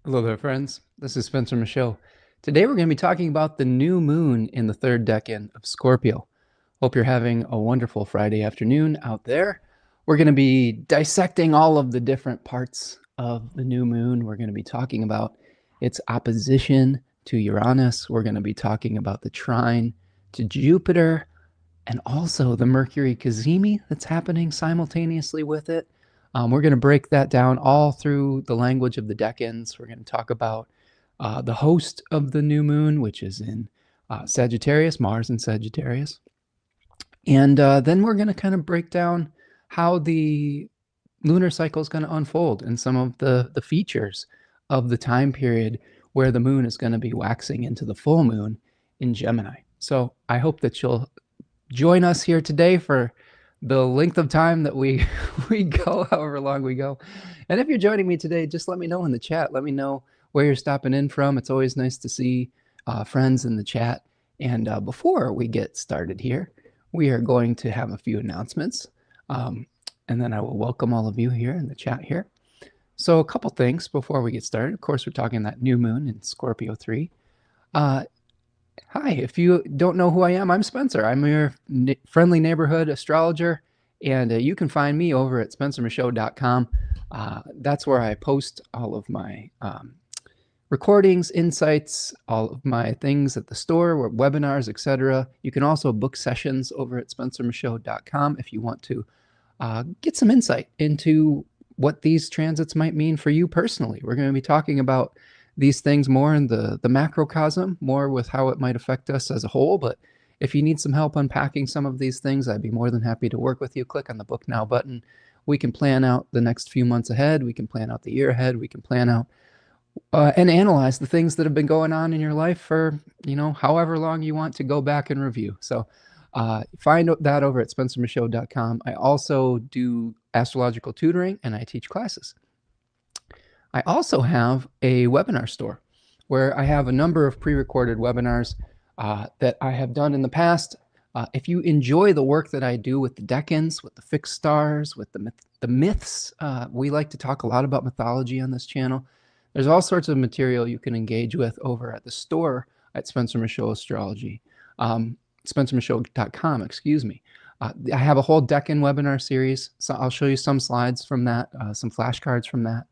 Hello there, friends. This is Spencer Michaud. Today we're going to be talking about the new moon in the third decan of Scorpio. Hope you're having a wonderful Friday afternoon out there. We're going to be dissecting all of the different parts of the new moon. We're going to be talking about its opposition to Uranus. We're going to be talking about the trine to Jupiter and also the Mercury cazimi that's happening simultaneously with it. We're going to break that down all through the language of the decans. We're going to talk about the host of the new moon, which is in Sagittarius, Mars in Sagittarius. And then we're going to kind of break down how the lunar cycle is going to unfold and some of the features of the time period where the moon is going to be waxing into the full moon in Gemini. So I hope that you'll join us here today for the length of time that we go, however long we go. And if you're joining me today, just let me know in the chat. Let me know where you're stopping in from. It's always nice to see friends in the chat. And before we get started here, we are going to have a few announcements. And then I will welcome all of you here in the chat here. So a couple things before we get started. Of course, we're talking that new moon in Scorpio 3. Hi, if you don't know who I am, I'm Spencer. I'm your friendly neighborhood astrologer, and you can find me over at spencermichaud.com. That's where I post all of my recordings, insights, all of my things at the store, webinars, etc. You can also book sessions over at spencermichaud.com if you want to get some insight into what these transits might mean for you personally. We're going to be talking about these things more in the macrocosm, more with how it might affect us as a whole. But if you need some help unpacking some of these things, I'd be more than happy to work with you. Click on the Book Now button. We can plan out the next few months ahead. We can plan out the year ahead. We can plan out and analyze the things that have been going on in your life for, however long you want to go back and review. So find that over at spencermichaud.com. I also do astrological tutoring and I teach classes. I also have a webinar store where I have a number of pre-recorded webinars that I have done in the past. If you enjoy the work that I do with the decans, with the fixed stars, with the myths, we like to talk a lot about mythology on this channel. There's all sorts of material you can engage with over at the store at Spencer Michaud Astrology, spencermichaud.com, excuse me. I have a whole decan webinar series, so I'll show you some slides from that, some flashcards from that.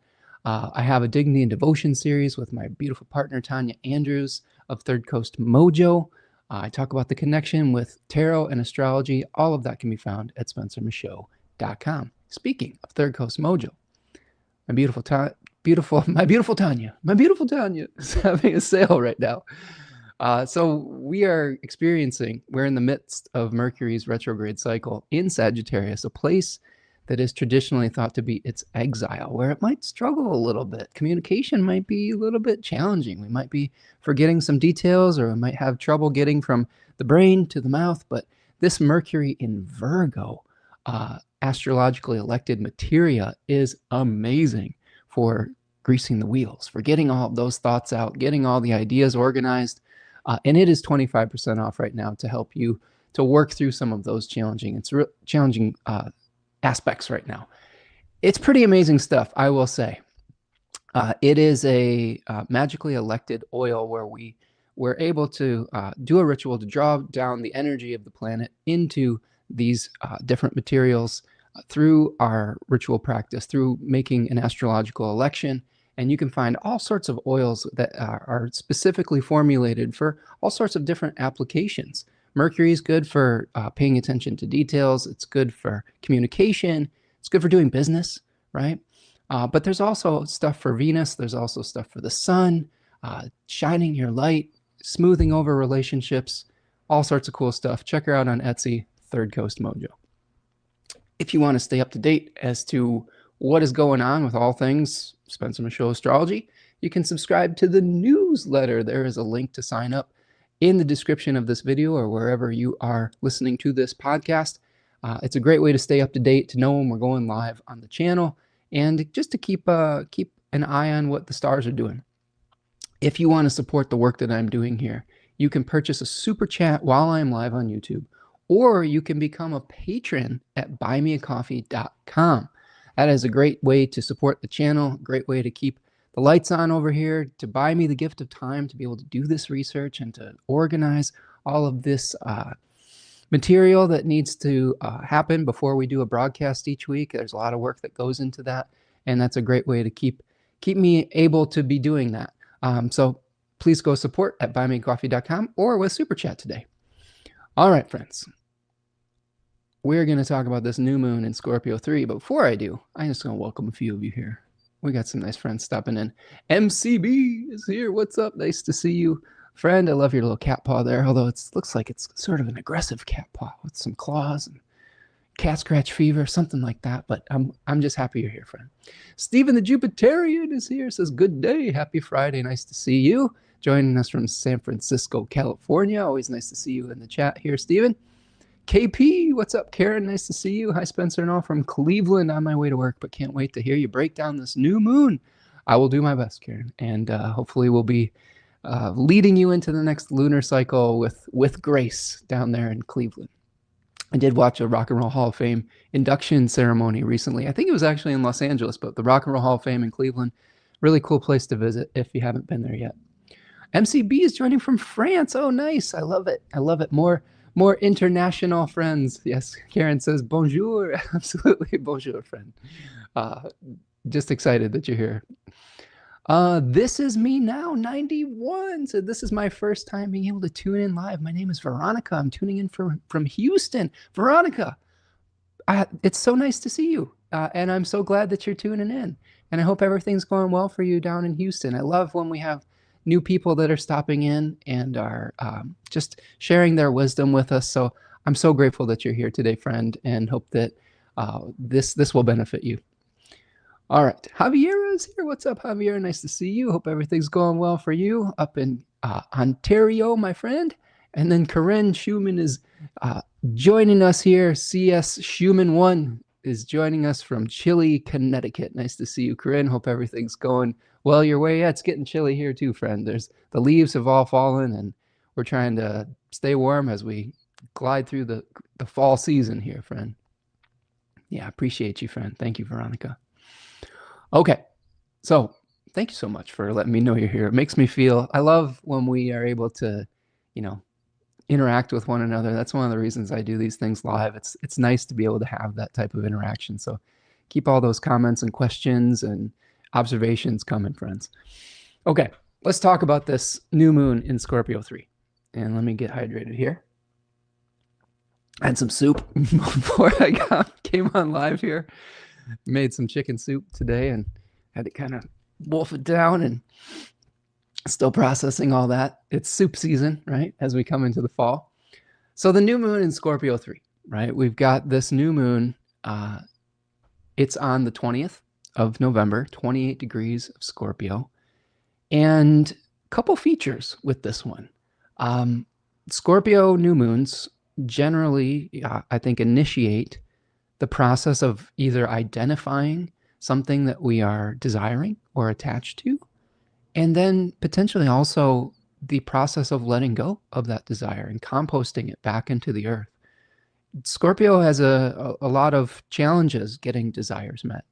I have a Dignity and Devotion series with my beautiful partner, Tanya Andrews of Third Coast Mojo. I talk about the connection with tarot and astrology. All of that can be found at spencermichaud.com. Speaking of Third Coast Mojo, my beautiful Tanya is having a sale right now. So we're in the midst of Mercury's retrograde cycle in Sagittarius, a place that is traditionally thought to be its exile, where it might struggle a little bit. Communication might be a little bit challenging. We might be forgetting some details, or we might have trouble getting from the brain to the mouth. But this Mercury in Virgo, astrologically elected materia, is amazing for greasing the wheels, for getting all of those thoughts out, getting all the ideas organized. And it is 25% off right now to help you to work through some of those challenging aspects right now. It's pretty amazing stuff, I will say. It is a magically elected oil where we're able to do a ritual to draw down the energy of the planet into these different materials through our ritual practice, through making an astrological election. And you can find all sorts of oils that are specifically formulated for all sorts of different applications. Mercury is good for paying attention to details. It's good for communication. It's good for doing business, right? But there's also stuff for Venus. There's also stuff for the sun, shining your light, smoothing over relationships, all sorts of cool stuff. Check her out on Etsy, Third Coast Mojo. If you want to stay up to date as to what is going on with all things Spencer Michaud Astrology, you can subscribe to the newsletter. There is a link to sign up in the description of this video or wherever you are listening to this podcast. It's a great way to stay up to date, to know when we're going live on the channel, and just to keep an eye on what the stars are doing. If you want to support the work that I'm doing here, you can purchase a super chat while I'm live on YouTube, or you can become a patron at buymeacoffee.com. That is a great way to support the channel, great way to keep the lights on over here to buy me the gift of time to be able to do this research and to organize all of this material that needs to happen before we do a broadcast each week. There's a lot of work that goes into that, and that's a great way to keep me able to be doing that. So please go support at buymeacoffee.com or with Super Chat today. All right, friends. We're going to talk about this new moon in Scorpio 3, but before I do, I'm just going to welcome a few of you here. We got some nice friends stopping in. MCB is here. What's up? Nice to see you. Friend, I love your little cat paw there, although it looks like it's sort of an aggressive cat paw with some claws and cat scratch fever, something like that, but I'm just happy you're here, friend. Stephen the Jupiterian is here, says, good day, happy Friday, nice to see you. Joining us from San Francisco, California. Always nice to see you in the chat here, Stephen. KP, what's up, Karen? Nice to see you. Hi, Spencer and all from Cleveland, on my way to work, but can't wait to hear you break down this new moon. I will do my best, Karen, and hopefully we'll be leading you into the next lunar cycle with grace down there in Cleveland. I did watch a Rock and Roll Hall of Fame induction ceremony recently. I think it was actually in Los Angeles, but the Rock and Roll Hall of Fame in Cleveland, really cool place to visit if you haven't been there yet. MCB is joining from France. Oh, nice. I love it. I love it. More international friends. Yes, Karen says, bonjour. Absolutely, bonjour, friend. Just excited that you're here. This is me now, 91. So this is my first time being able to tune in live. My name is Veronica. I'm tuning in from Houston. Veronica, it's so nice to see you. And I'm so glad that you're tuning in. And I hope everything's going well for you down in Houston. I love when we have new people that are stopping in and are just sharing their wisdom with us. So I'm so grateful that you're here today, friend, and hope that this will benefit you. All right, Javier is here. What's up, Javier? Nice to see you. Hope everything's going well for you up in Ontario, my friend. And then Corinne Schumann is joining us here. CS Schumann 1 is joining us from Chile, Connecticut. Nice to see you, Corinne. Hope everything's going well your way. Yeah, it's getting chilly here too, friend. The leaves have all fallen, and we're trying to stay warm as we glide through the fall season here, friend. Yeah, appreciate you, friend. Thank you, Veronica. Okay, so thank you so much for letting me know you're here. It makes me feel, I love when we are able to, interact with one another. That's one of the reasons I do these things live. It's nice to be able to have that type of interaction. So keep all those comments and questions and observations coming, friends. Okay, let's talk about this new moon in Scorpio 3. And let me get hydrated here. I had some soup before I came on live here. Made some chicken soup today and had to kind of wolf it down, and still processing all that. It's soup season, right, as we come into the fall. So the new moon in Scorpio 3, right? We've got this new moon. It's on the 20th of November, 28 degrees of Scorpio. And a couple features with this one. Scorpio new moons generally, I think, initiate the process of either identifying something that we are desiring or attached to, and then potentially also the process of letting go of that desire and composting it back into the earth. Scorpio has a lot of challenges getting desires met,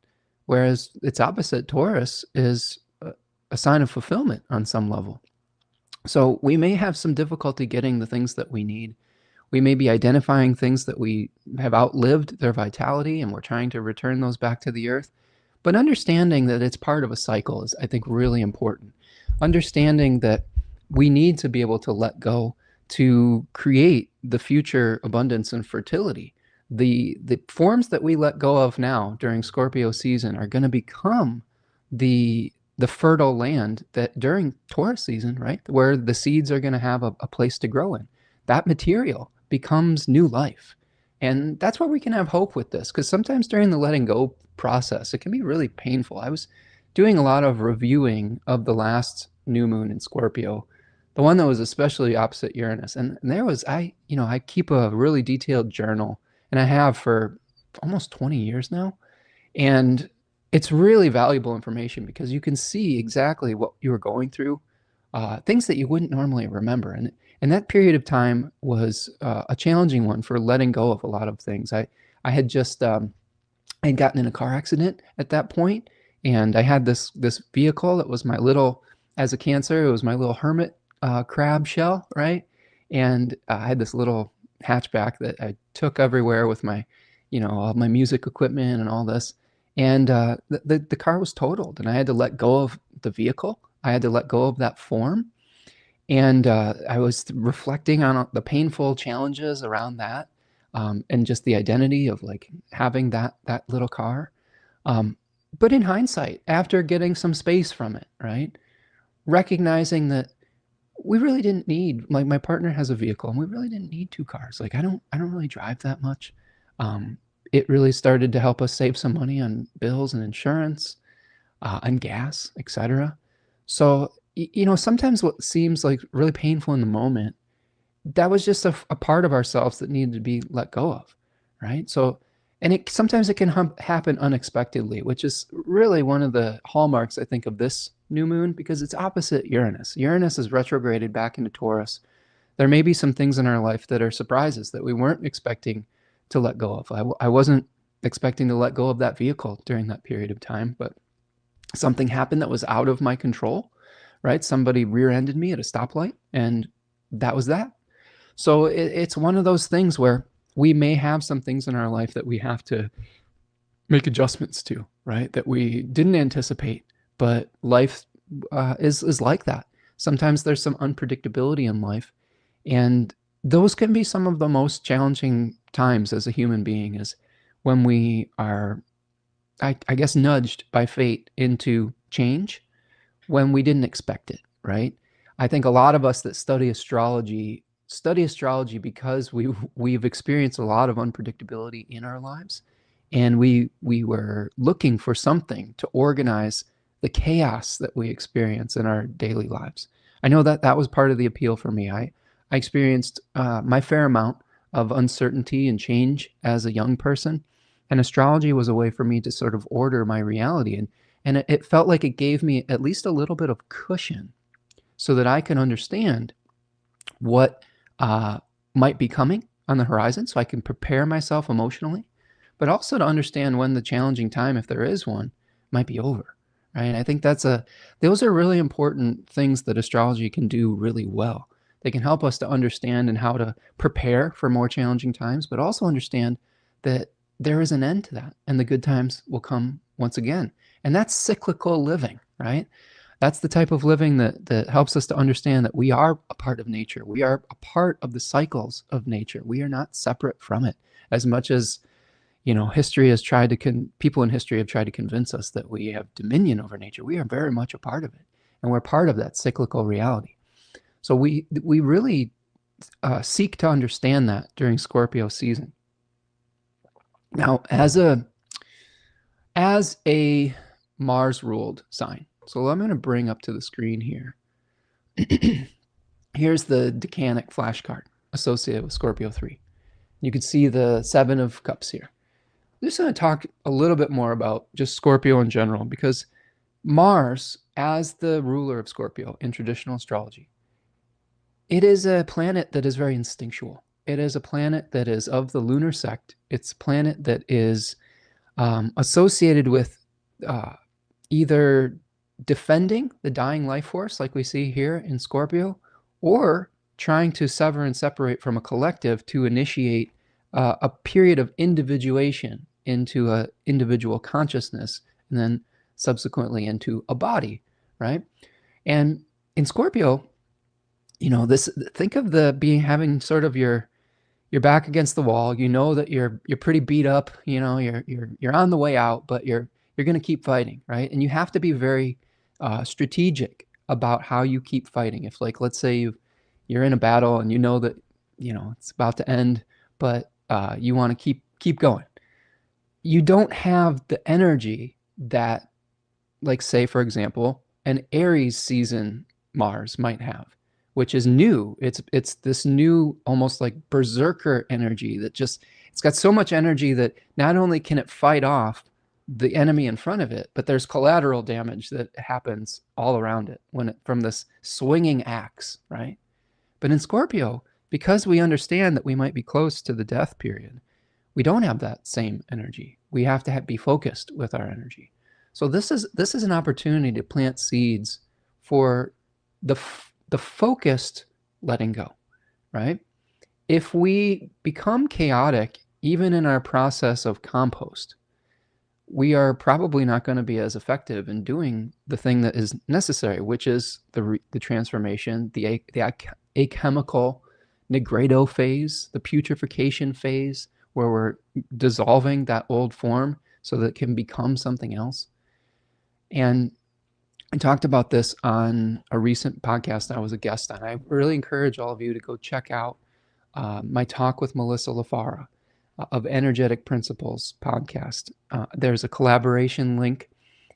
whereas its opposite, Taurus, is a sign of fulfillment on some level. So we may have some difficulty getting the things that we need. We may be identifying things that we have outlived their vitality, and we're trying to return those back to the earth. But understanding that it's part of a cycle is, I think, really important. Understanding that we need to be able to let go to create the future abundance and fertility. The forms that we let go of now during Scorpio season are going to become the fertile land that during Taurus season, right, where the seeds are going to have a place to grow in. That material becomes new life. And that's where we can have hope with this, because sometimes during the letting go process, it can be really painful. I was doing a lot of reviewing of the last new moon in Scorpio, the one that was especially opposite Uranus. And there was, I keep a really detailed journal, and I have for almost 20 years now. And it's really valuable information because you can see exactly what you were going through, things that you wouldn't normally remember. And that period of time was a challenging one for letting go of a lot of things. I had just I had gotten in a car accident at that point, And I had this vehicle that was my little, as a Cancer, it was my little hermit crab shell, right? And I had this little hatchback that I took everywhere with my, all my music equipment and all this. And the car was totaled, and I had to let go of the vehicle. I had to let go of that form. And I was reflecting on the painful challenges around that, and just the identity of like having that little car. But in hindsight, after getting some space from it, right, recognizing that we really didn't need, like, my partner has a vehicle, and we really didn't need two cars. Like, I don't really drive that much. It really started to help us save some money on bills and insurance, and gas, etc. So, sometimes what seems like really painful in the moment, that was just a part of ourselves that needed to be let go of, right? So, and sometimes it can happen unexpectedly, which is really one of the hallmarks, I think, of this new moon, because it's opposite Uranus. Uranus is retrograded back into Taurus. There may be some things in our life that are surprises that we weren't expecting to let go of. I wasn't expecting to let go of that vehicle during that period of time, but something happened that was out of my control, right? Somebody rear-ended me at a stoplight, and that was that. So it's one of those things where we may have some things in our life that we have to make adjustments to, right? That we didn't anticipate, but life is like that. Sometimes there's some unpredictability in life, and those can be some of the most challenging times as a human being, is when we are, I guess, nudged by fate into change when we didn't expect it, right? I think a lot of us that study astrology because we've experienced a lot of unpredictability in our lives, and we were looking for something to organize the chaos that we experience in our daily lives. I know that was part of the appeal for me. I experienced my fair amount of uncertainty and change as a young person, and astrology was a way for me to sort of order my reality, and it felt like it gave me at least a little bit of cushion so that I can understand what might be coming on the horizon, so I can prepare myself emotionally, but also to understand when the challenging time, if there is one, might be over, right? And I think those are really important things that astrology can do really well. They can help us to understand and how to prepare for more challenging times, but also understand that there is an end to that, and the good times will come once again. And that's cyclical living, right? That's the type of living that helps us to understand that we are a part of nature. We are a part of the cycles of nature. We are not separate from it. As much as, history has tried to, people in history have tried to convince us that we have dominion over nature, we are very much a part of it. And we're part of that cyclical reality. So we really seek to understand that during Scorpio season. Now, as a Mars-ruled sign, so I'm going to bring up to the screen here. Here's the Decanic flashcard associated with Scorpio 3. You can see the 7 of Cups here. I'm just going to talk a little bit more about just Scorpio in general, because Mars, as the ruler of Scorpio in traditional astrology, it is a planet that is very instinctual. It is a planet that is of the lunar sect. It's a planet that is associated with either defending the dying life force, like we see here in Scorpio, or trying to sever and separate from a collective to initiate a period of individuation into an individual consciousness, and then subsequently into a body, right? And in Scorpio, think of having sort of your back against the wall. You know that you're pretty beat up. You're on the way out, but you're going to keep fighting, right? And you have to be very strategic about how you keep fighting. If, like, let's say you're in a battle and you know that it's about to end, but you want to keep going. You don't have the energy that, like, say, for example, an Aries season Mars might have, which is new. It's this new, almost like berserker energy that it's got so much energy that not only can it fight off the enemy in front of it, but there's collateral damage that happens all around it from this swinging axe, right? But in Scorpio, because we understand that we might be close to the death period, we don't have that same energy. We have to be focused with our energy. So this is an opportunity to plant seeds for the focused letting go, right? If we become chaotic, even in our process of compost, we are probably not going to be as effective in doing the thing that is necessary, which is the transformation, the achemical nigredo phase, the putrefaction phase, where we're dissolving that old form so that it can become something else. And I talked about this on a recent podcast I was a guest on. I really encourage all of you to go check out my talk with Melissa LaFara of Energetic Principles podcast. There's a collaboration link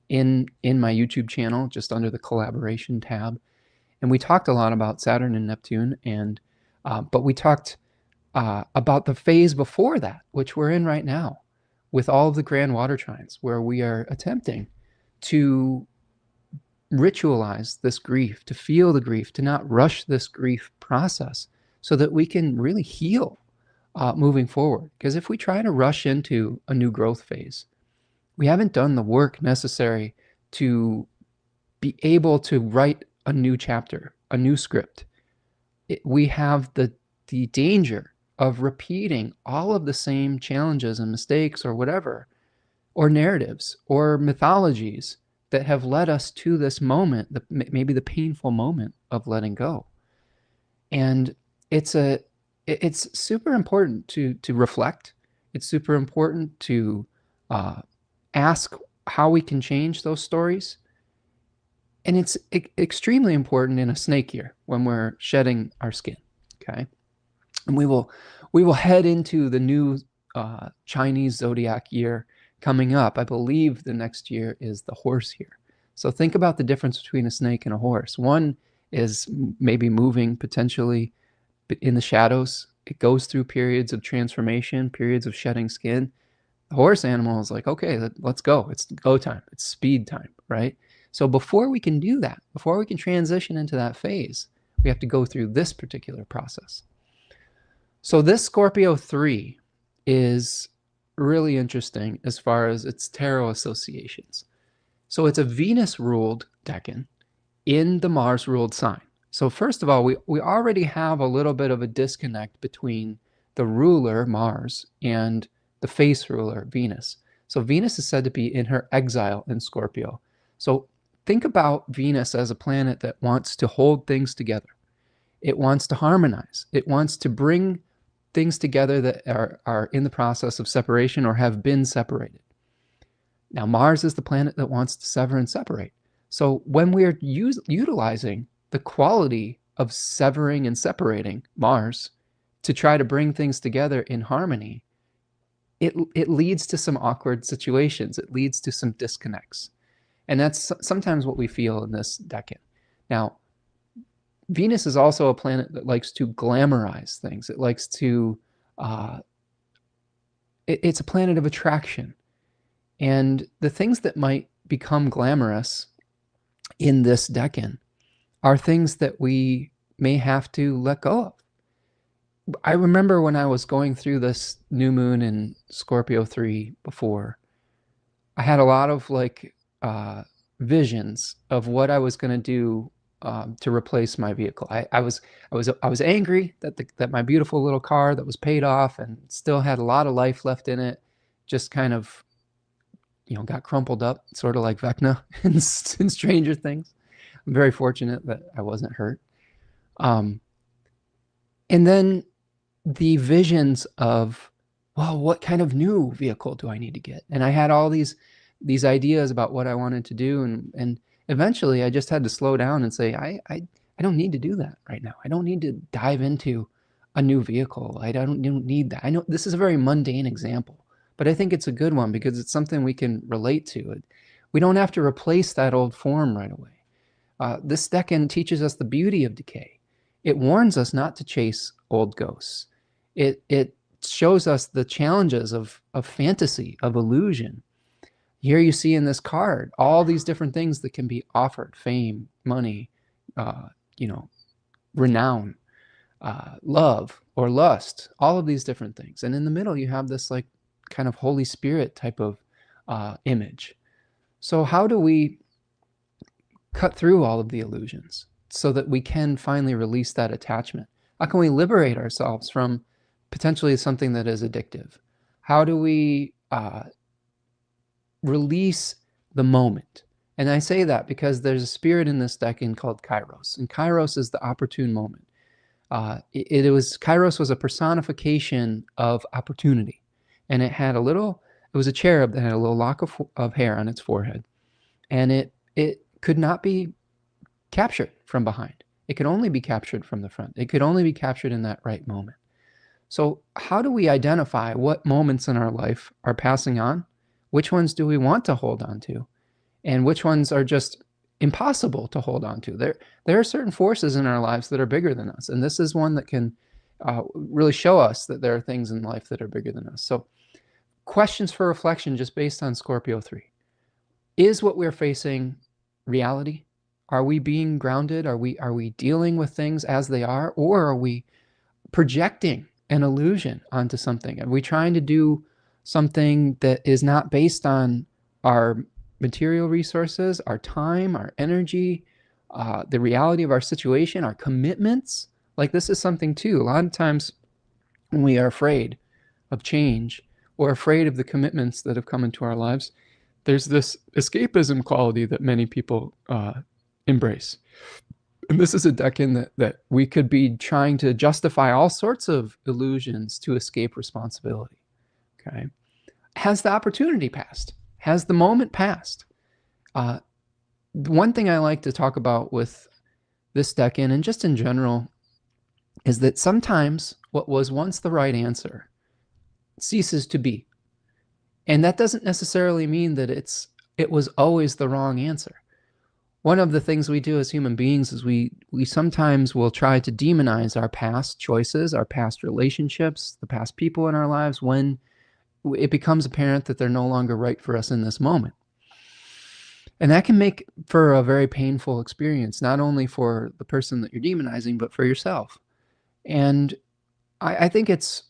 in my YouTube channel, just under the collaboration tab. And we talked a lot about Saturn and Neptune, and but we talked about the phase before that, which we're in right now, with all of the grand water trines, where we are attempting to ritualize this grief, to feel the grief, to not rush this grief process, so that we can really heal moving forward. Because if we try to rush into a new growth phase, we haven't done the work necessary to be able to write a new chapter, a new script. We have the danger of repeating all of the same challenges and mistakes or whatever, or narratives or mythologies that have led us to this moment, maybe the painful moment of letting go. And it's super important to reflect. It's super important to ask how we can change those stories. And it's extremely important in a snake year when we're shedding our skin, okay? And we will head into the new Chinese zodiac year coming up. I believe the next year is the horse year. So think about the difference between a snake and a horse. One is maybe moving potentially in the shadows. It goes through periods of transformation, periods of shedding skin. The horse animal is like, okay, let's go. It's go time. It's speed time, right? So before we can do that, before we can transition into that phase, we have to go through this particular process. So this Scorpio 3 is really interesting as far as its tarot associations. So it's a Venus-ruled decan in the Mars-ruled sign. So first of all, we already have a little bit of a disconnect between the ruler, Mars, and the face ruler, Venus. So Venus is said to be in her exile in Scorpio. So think about Venus as a planet that wants to hold things together. It wants to harmonize. It wants to bring things together that are in the process of separation or have been separated. Now, Mars is the planet that wants to sever and separate. So when we're utilizing the quality of severing and separating Mars to try to bring things together in harmony, it leads to some awkward situations. It leads to some disconnects. And that's sometimes what we feel in this decan. Now, Venus is also a planet that likes to glamorize things. It likes to, it's a planet of attraction. And the things that might become glamorous in this decan are things that we may have to let go of. I remember when I was going through this new moon in Scorpio 3 before, I had a lot of like visions of what I was going to do to replace my vehicle. I was angry that my beautiful little car that was paid off and still had a lot of life left in it just kind of, got crumpled up, sort of like Vecna in Stranger Things. I'm very fortunate that I wasn't hurt. And then the visions of, well, what kind of new vehicle do I need to get? And I had all these ideas about what I wanted to do, and eventually I just had to slow down and say, I don't need to do that right now. I don't need to dive into a new vehicle. I don't need that. I know this is a very mundane example, but I think it's a good one because it's something we can relate to. We don't have to replace that old form right away. This decan teaches us the beauty of decay. It warns us not to chase old ghosts. It shows us the challenges of fantasy, of illusion. Here you see in this card all these different things that can be offered: fame, money, renown, love or lust, all of these different things. And in the middle, you have this like kind of Holy Spirit type of image. So how do we cut through all of the illusions so that we can finally release that attachment? How can we liberate ourselves from potentially something that is addictive? How do we release the moment? And I say that because there's a spirit in this deck called Kairos, and Kairos is the opportune moment. Kairos was a personification of opportunity, and it was a cherub that had a little lock of hair on its forehead, and it could not be captured from behind. It could only be captured from the front. It could only be captured in that right moment. So how do we identify what moments in our life are passing on? Which ones do we want to hold on to? And which ones are just impossible to hold on to? There are certain forces in our lives that are bigger than us. And this is one that can really show us that there are things in life that are bigger than us. So questions for reflection just based on Scorpio 3. Is what we're facing reality? Are we being grounded? Are we dealing with things as they are? Or are we projecting an illusion onto something? Are we trying to do something that is not based on our material resources, our time, our energy, the reality of our situation, our commitments? Like, this is something too. A lot of times when we are afraid of change or afraid of the commitments that have come into our lives, there's this escapism quality that many people embrace. And this is a decan that we could be trying to justify all sorts of illusions to escape responsibility. Okay. Has the opportunity passed? Has the moment passed? One thing I like to talk about with this decan and just in general is that sometimes what was once the right answer ceases to be. And that doesn't necessarily mean that it was always the wrong answer. One of the things we do as human beings is we sometimes will try to demonize our past choices, our past relationships, the past people in our lives when it becomes apparent that they're no longer right for us in this moment. And that can make for a very painful experience, not only for the person that you're demonizing, but for yourself. And I think it's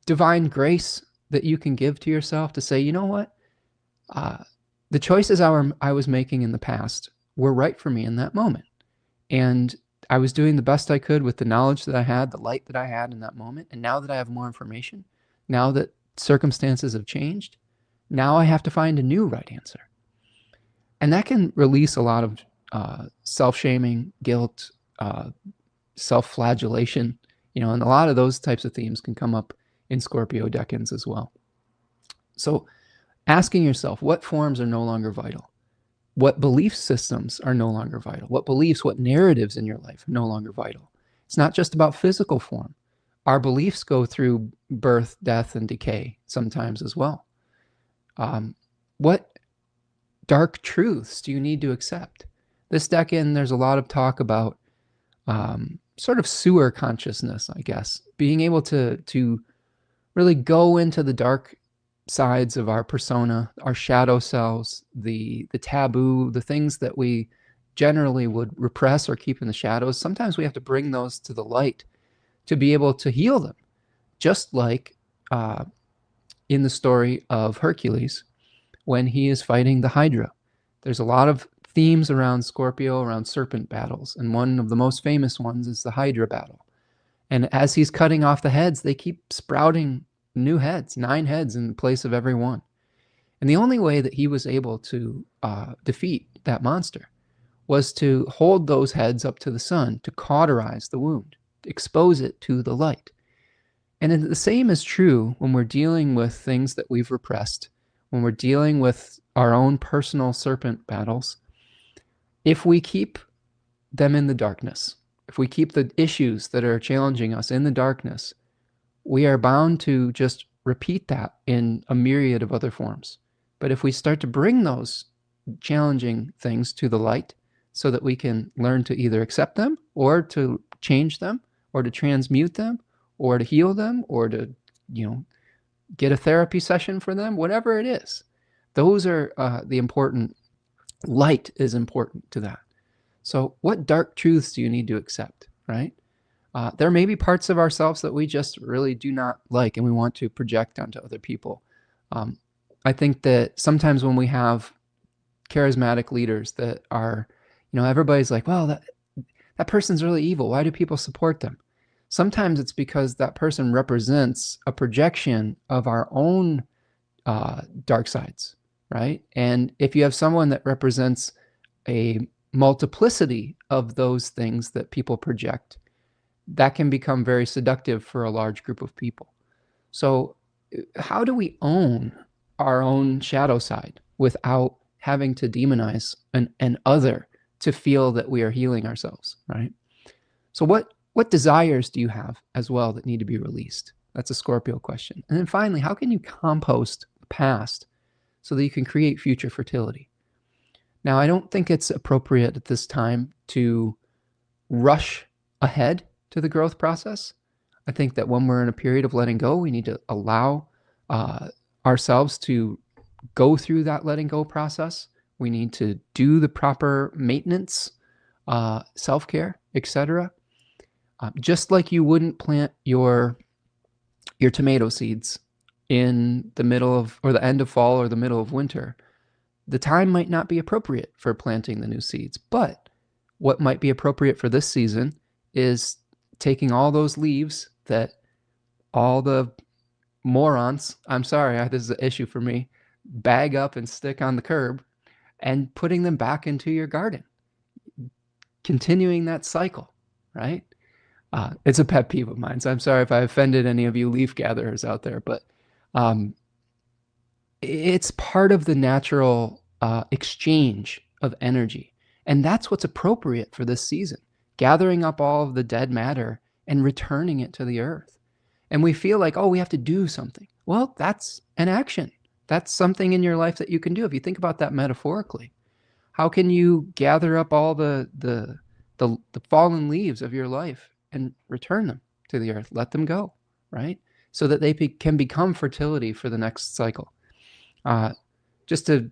divine grace that you can give to yourself to say, you know what? The choices I was making in the past were right for me in that moment. And I was doing the best I could with the knowledge that I had, the light that I had in that moment. And now that I have more information, now that circumstances have changed, now I have to find a new right answer. And that can release a lot of self-shaming, guilt, self-flagellation, and a lot of those types of themes can come up in Scorpio decans as well. So asking yourself, what forms are no longer vital? What belief systems are no longer vital? What beliefs, what narratives in your life are no longer vital? It's not just about physical form. Our beliefs go through birth, death, and decay sometimes as well. What dark truths do you need to accept? This decan, there's a lot of talk about sort of sewer consciousness, I guess. Being able to really go into the dark sides of our persona, our shadow selves, the taboo, the things that we generally would repress or keep in the shadows. Sometimes we have to bring those to the light to be able to heal them. Just like in the story of Hercules, when he is fighting the Hydra. There's a lot of themes around Scorpio, around serpent battles, and one of the most famous ones is the Hydra battle. And as he's cutting off the heads, they keep sprouting new heads, 9 heads in place of every one. And the only way that he was able to defeat that monster was to hold those heads up to the sun, to cauterize the wound, to expose it to the light. And the same is true when we're dealing with things that we've repressed, when we're dealing with our own personal serpent battles. If we keep them in the darkness, if we keep the issues that are challenging us in the darkness, we are bound to just repeat that in a myriad of other forms. But if we start to bring those challenging things to the light so that we can learn to either accept them or to change them or to transmute them or to heal them or to, get a therapy session for them, whatever it is, those are the important. Light is important to that. So what dark truths do you need to accept, right? There may be parts of ourselves that we just really do not like and we want to project onto other people. I think that sometimes when we have charismatic leaders that are, everybody's like, well, that person's really evil. Why do people support them? Sometimes it's because that person represents a projection of our own dark sides, right? And if you have someone that represents a multiplicity of those things that people project, that can become very seductive for a large group of people. So how do we own our own shadow side without having to demonize an other to feel that we are healing ourselves, right? So what desires do you have as well that need to be released? That's a Scorpio question. And then finally, how can you compost the past so that you can create future fertility? Now, I don't think it's appropriate at this time to rush ahead to the growth process. I think that when we're in a period of letting go, we need to allow ourselves to go through that letting go process. We need to do the proper maintenance, self-care, etc. Just like you wouldn't plant your tomato seeds in the middle of, or the end of fall or the middle of winter, the time might not be appropriate for planting the new seeds. But what might be appropriate for this season is taking all those leaves that all the morons, I'm sorry, this is an issue for me, bag up and stick on the curb and putting them back into your garden, continuing that cycle, right? It's a pet peeve of mine, so I'm sorry if I offended any of you leaf gatherers out there, but it's part of the natural exchange of energy. And that's what's appropriate for this season, gathering up all of the dead matter and returning it to the earth. And we feel like, oh, we have to do something. Well, that's an action. That's something in your life that you can do. If you think about that metaphorically, how can you gather up all the fallen leaves of your life and return them to the earth? Let them go, right? So that they can become fertility for the next cycle. Just to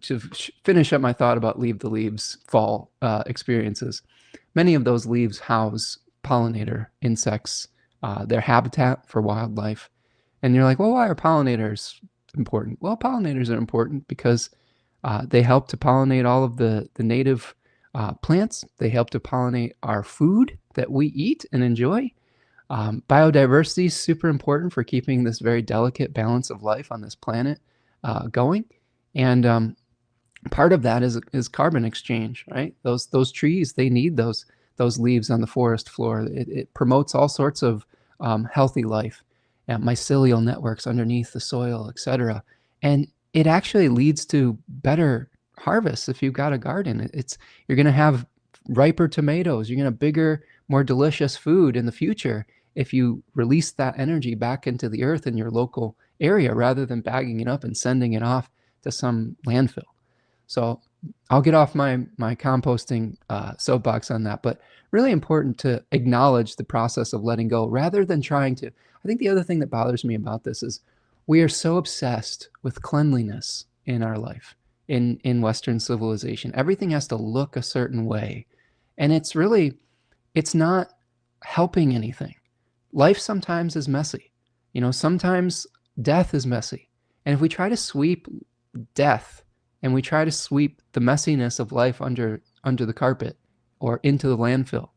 finish up my thought about leave the leaves fall experiences, many of those leaves house pollinator insects, their habitat for wildlife. And you're like, well, why are pollinators important? Well, pollinators are important because they help to pollinate all of the native plants. They help to pollinate our food that we eat and enjoy. Biodiversity is super important for keeping this very delicate balance of life on this planet going. And part of that is carbon exchange, right? Those trees, they need those leaves on the forest floor. It promotes all sorts of healthy life, mycelial networks underneath the soil, etc. And it actually leads to better harvests if you've got a garden. You're going to have riper tomatoes. You're going to have bigger, more delicious food in the future if you release that energy back into the earth in your local area rather than bagging it up and sending it off to some landfill. So I'll get off my composting soapbox on that, but really important to acknowledge the process of letting go rather than trying to. I think the other thing that bothers me about this is we are so obsessed with cleanliness in our life, in Western civilization. Everything has to look a certain way, and it's not helping anything. Life sometimes is messy. Sometimes death is messy. And if we try to sweep death and we try to sweep the messiness of life under the carpet or into the landfill,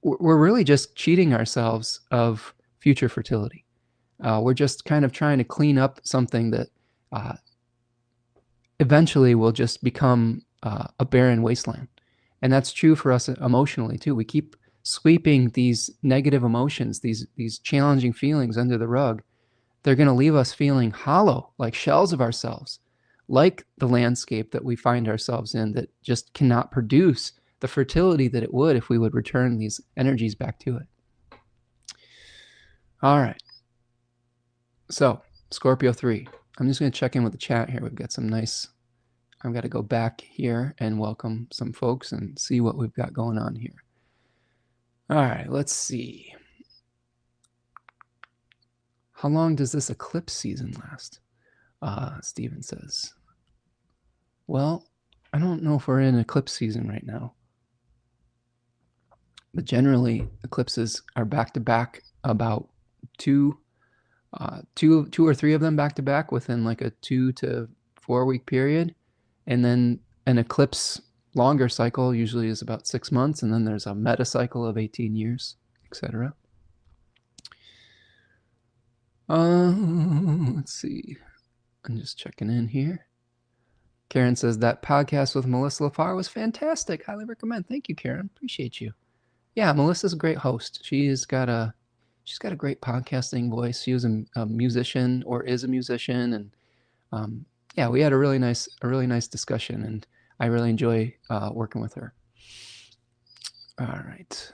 we're really just cheating ourselves of future fertility. We're just kind of trying to clean up something that eventually will just become a barren wasteland. And that's true for us emotionally too. We keep sweeping these negative emotions, these challenging feelings under the rug. They're going to leave us feeling hollow, like shells of ourselves, like the landscape that we find ourselves in that just cannot produce the fertility that it would if we would return these energies back to it. All right. So, Scorpio 3. I'm just going to check in with the chat here. We've got some nice... I've got to go back here and welcome some folks and see what we've got going on here. All right, let's see. How long does this eclipse season last? Steven says. Well, I don't know if we're in eclipse season right now. But generally, eclipses are back-to-back about two or three of them back-to-back within like a 2 to 4 week period. And then an eclipse longer cycle usually is about 6 months, and then there's a meta cycle of 18 years, etc. Let's see. I'm just checking in here. Karen says that podcast with Melissa LaFar was fantastic. Highly recommend. Thank you, Karen. Appreciate you. Yeah, Melissa's a great host. She's got a great podcasting voice. She was a musician, or is a musician, and yeah, we had a really nice discussion, and I really enjoy working with her. All right.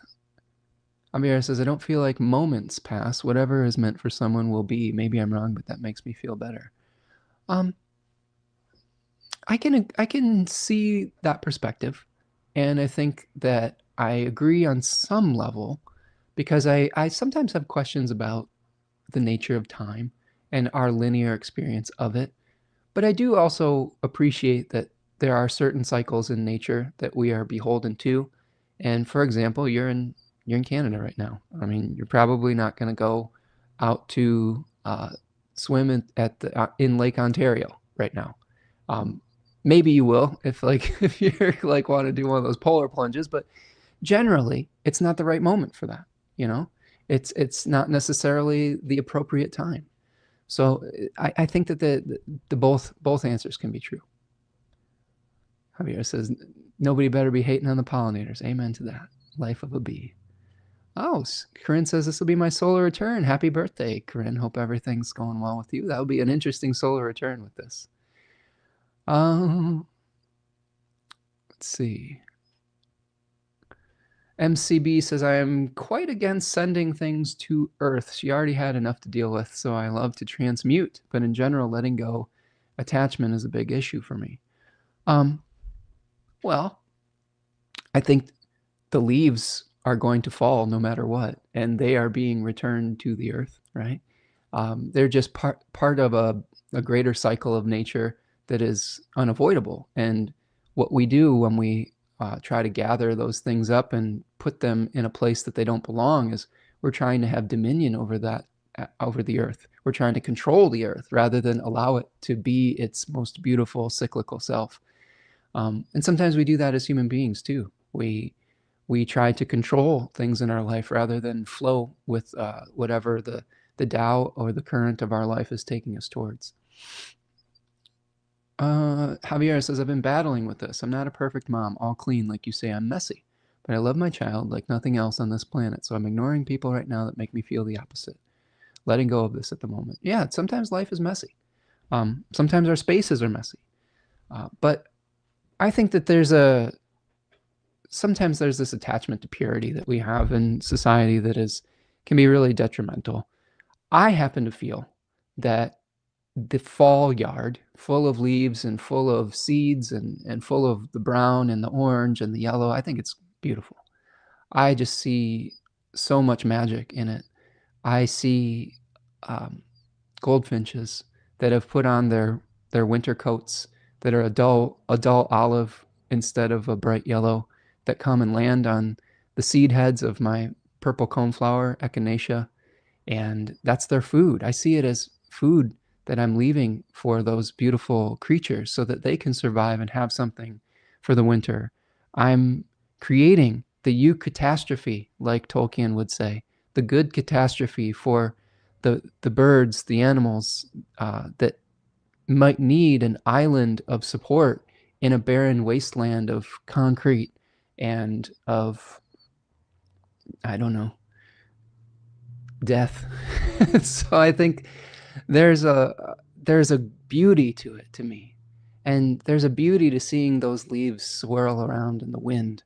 Amira says, I don't feel like moments pass. Whatever is meant for someone will be. Maybe I'm wrong, but that makes me feel better. I can see that perspective, and I think that I agree on some level, because I sometimes have questions about the nature of time and our linear experience of it. But I do also appreciate that there are certain cycles in nature that we are beholden to. And for example, you're in Canada right now. I mean, you're probably not going to go out to swim in Lake Ontario right now. Maybe you will if you're like want to do one of those polar plunges, but generally it's not the right moment for that. It's not necessarily the appropriate time. So I think that the both answers can be true. Javier says, nobody better be hating on the pollinators. Amen to that. Life of a bee. Oh, Corinne says, this will be my solar return. Happy birthday, Corinne. Hope everything's going well with you. That'll be an interesting solar return with this. Let's see. MCB says, I am quite against sending things to Earth. She already had enough to deal with, so I love to transmute. But in general, letting go attachment is a big issue for me. Well, I think the leaves are going to fall no matter what, and they are being returned to the Earth, right? They're just part of a greater cycle of nature that is unavoidable. And what we do when we try to gather those things up and put them in a place that they don't belong is we're trying to have dominion over the Earth. We're trying to control the Earth rather than allow it to be its most beautiful cyclical self. And sometimes we do that as human beings too. We try to control things in our life rather than flow with whatever the Tao or the current of our life is taking us towards. Javier says, I've been battling with this. I'm not a perfect mom, all clean, like you say. I'm messy, but I love my child like nothing else on this planet. So I'm ignoring people right now that make me feel the opposite. Letting go of this at the moment. Yeah, sometimes life is messy. Sometimes our spaces are messy. But I think that sometimes there's this attachment to purity that we have in society that can be really detrimental. I happen to feel that the fall yard, full of leaves and full of seeds and full of the brown and the orange and the yellow, I think it's beautiful. I just see so much magic in it. I see goldfinches that have put on their winter coats that are a dull olive instead of a bright yellow, that come and land on the seed heads of my purple coneflower, echinacea, and that's their food. I see it as food that I'm leaving for those beautiful creatures so that they can survive and have something for the winter. I'm creating the eucatastrophe, like Tolkien would say, the good catastrophe for the birds, the animals that might need an island of support in a barren wasteland of concrete and of, I don't know, death. So I think there's a beauty to it to me, and there's a beauty to seeing those leaves swirl around in the wind.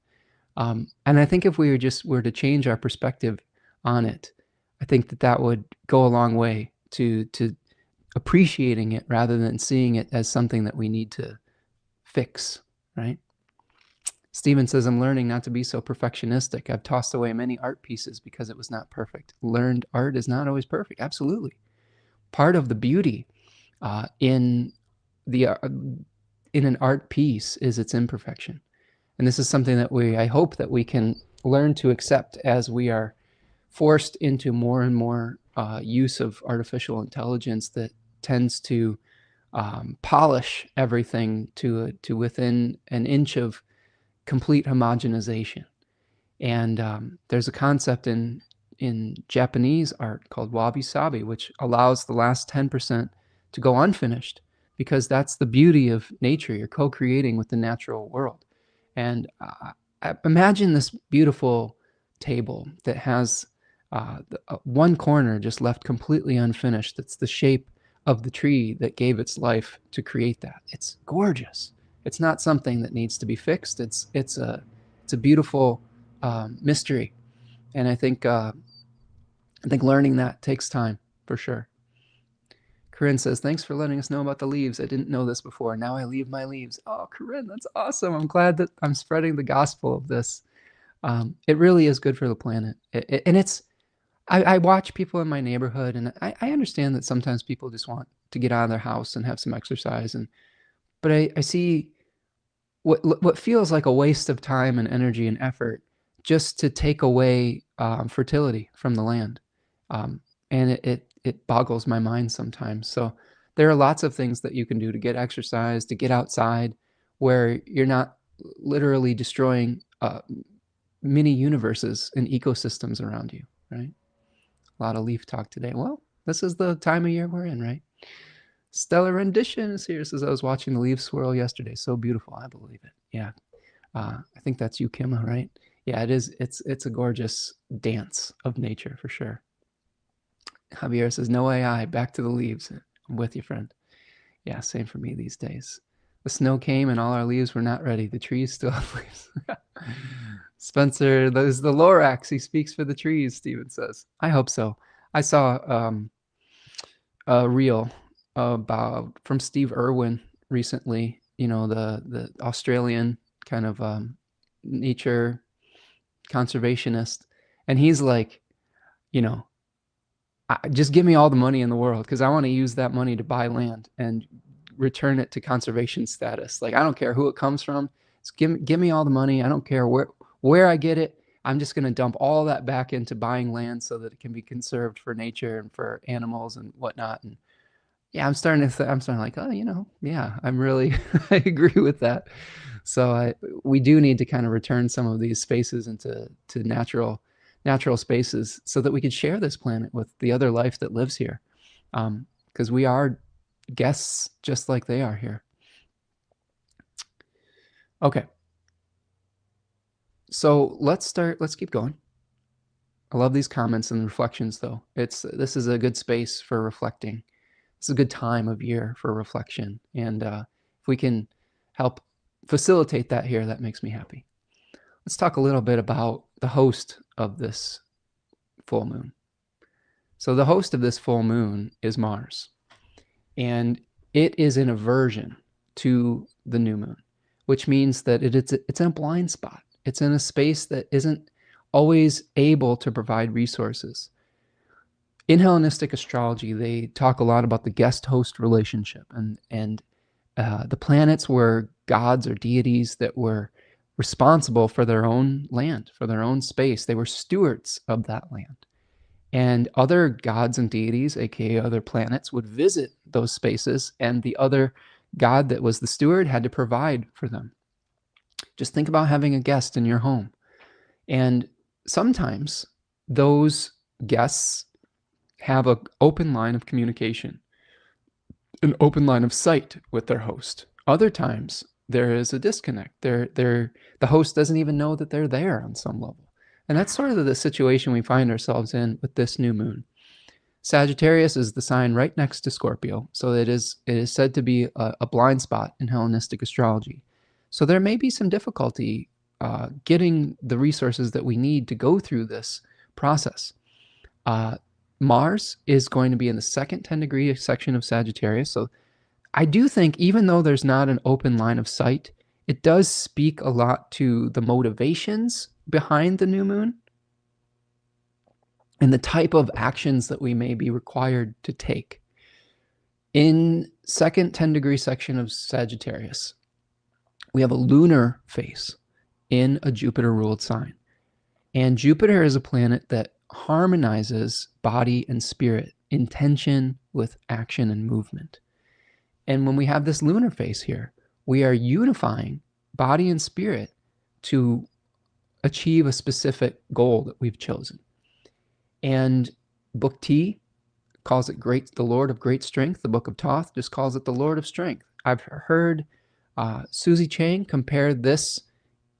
And I think if we were to change our perspective on it, I think that would go a long way to appreciating it rather than seeing it as something that we need to fix, right? Stephen says, I'm learning not to be so perfectionistic. I've tossed away many art pieces because it was not perfect. Learned art is not always perfect. Absolutely. Part of the beauty in an art piece is its imperfection. And this is something that I hope that we can learn to accept as we are forced into more and more use of artificial intelligence that tends to polish everything to within an inch of complete homogenization. And there's a concept in Japanese art called wabi-sabi, which allows the last 10% to go unfinished, because that's the beauty of nature. You're co-creating with the natural world. And imagine this beautiful table that has one corner just left completely unfinished. That's the shape of the tree that gave its life to create that. It's gorgeous. It's not something that needs to be fixed. It's a beautiful mystery, and I think learning that takes time for sure. Corinne says, "Thanks for letting us know about the leaves. I didn't know this before. Now I leave my leaves." Oh, Corinne, that's awesome. I'm glad that I'm spreading the gospel of this. It really is good for the planet, and it's. I watch people in my neighborhood, and I understand that sometimes people just want to get out of their house and have some exercise, but I see what feels like a waste of time and energy and effort just to take away fertility from the land. And it boggles my mind sometimes. So there are lots of things that you can do to get exercise, to get outside, where you're not literally destroying mini universes and ecosystems around you, right? A lot of leaf talk today. Well, this is the time of year we're in, right? Stellar Rendition is here. Says, I was watching the leaves swirl yesterday. So beautiful. I believe it. Yeah. I think that's you, Kimma, right? Yeah, it is. It's a gorgeous dance of nature for sure. Javier says, no AI, back to the leaves. I'm with you, friend. Yeah, same for me these days. The snow came and all our leaves were not ready. The trees still have leaves. Spencer, there's the Lorax. He speaks for the trees, Steven says. I hope so. I saw a reel about from Steve Irwin recently, the Australian kind of nature conservationist, and he's like, just give me all the money in the world, because I want to use that money to buy land and return it to conservation status. Like, I don't care who it comes from. Just give me all the money. I don't care where I get it. I'm just going to dump all that back into buying land so that it can be conserved for nature and for animals and whatnot. And yeah, I'm starting like, oh, yeah, I'm really, I agree with that. So we do need to kind of return some of these spaces into natural spaces so that we can share this planet with the other life that lives here. Because we are guests just like they are here. Okay. So let's keep going. I love these comments and reflections, though. This is a good space for reflecting. It's a good time of year for reflection. And if we can help facilitate that here, that makes me happy. Let's talk a little bit about the host of this full moon. So the host of this full moon is Mars. And it is in aversion to the new moon, which means that it's in a blind spot. It's in a space that isn't always able to provide resources. In Hellenistic astrology, they talk a lot about the guest-host relationship, and the planets were gods or deities that were responsible for their own land, for their own space. They were stewards of that land. And other gods and deities, aka other planets, would visit those spaces, and the other god that was the steward had to provide for them. Just think about having a guest in your home. And sometimes those guests have an open line of communication, an open line of sight with their host. Other times there is a disconnect. The host doesn't even know that they're there on some level. And that's sort of the situation we find ourselves in with this new moon. Sagittarius is the sign right next to Scorpio, so it is said to be a blind spot in Hellenistic astrology. So there may be some difficulty getting the resources that we need to go through this process. Mars is going to be in the second 10-degree section of Sagittarius. So I do think, even though there's not an open line of sight, it does speak a lot to the motivations behind the new moon and the type of actions that we may be required to take. In second 10-degree section of Sagittarius, we have a lunar phase in a Jupiter-ruled sign. And Jupiter is a planet that harmonizes body and spirit, intention with action and movement. And when we have this lunar phase here, we are unifying body and spirit to achieve a specific goal that we've chosen. And Book T calls it the Lord of Great Strength. The Book of Thoth just calls it the Lord of Strength. I've heard Susie Chang compare this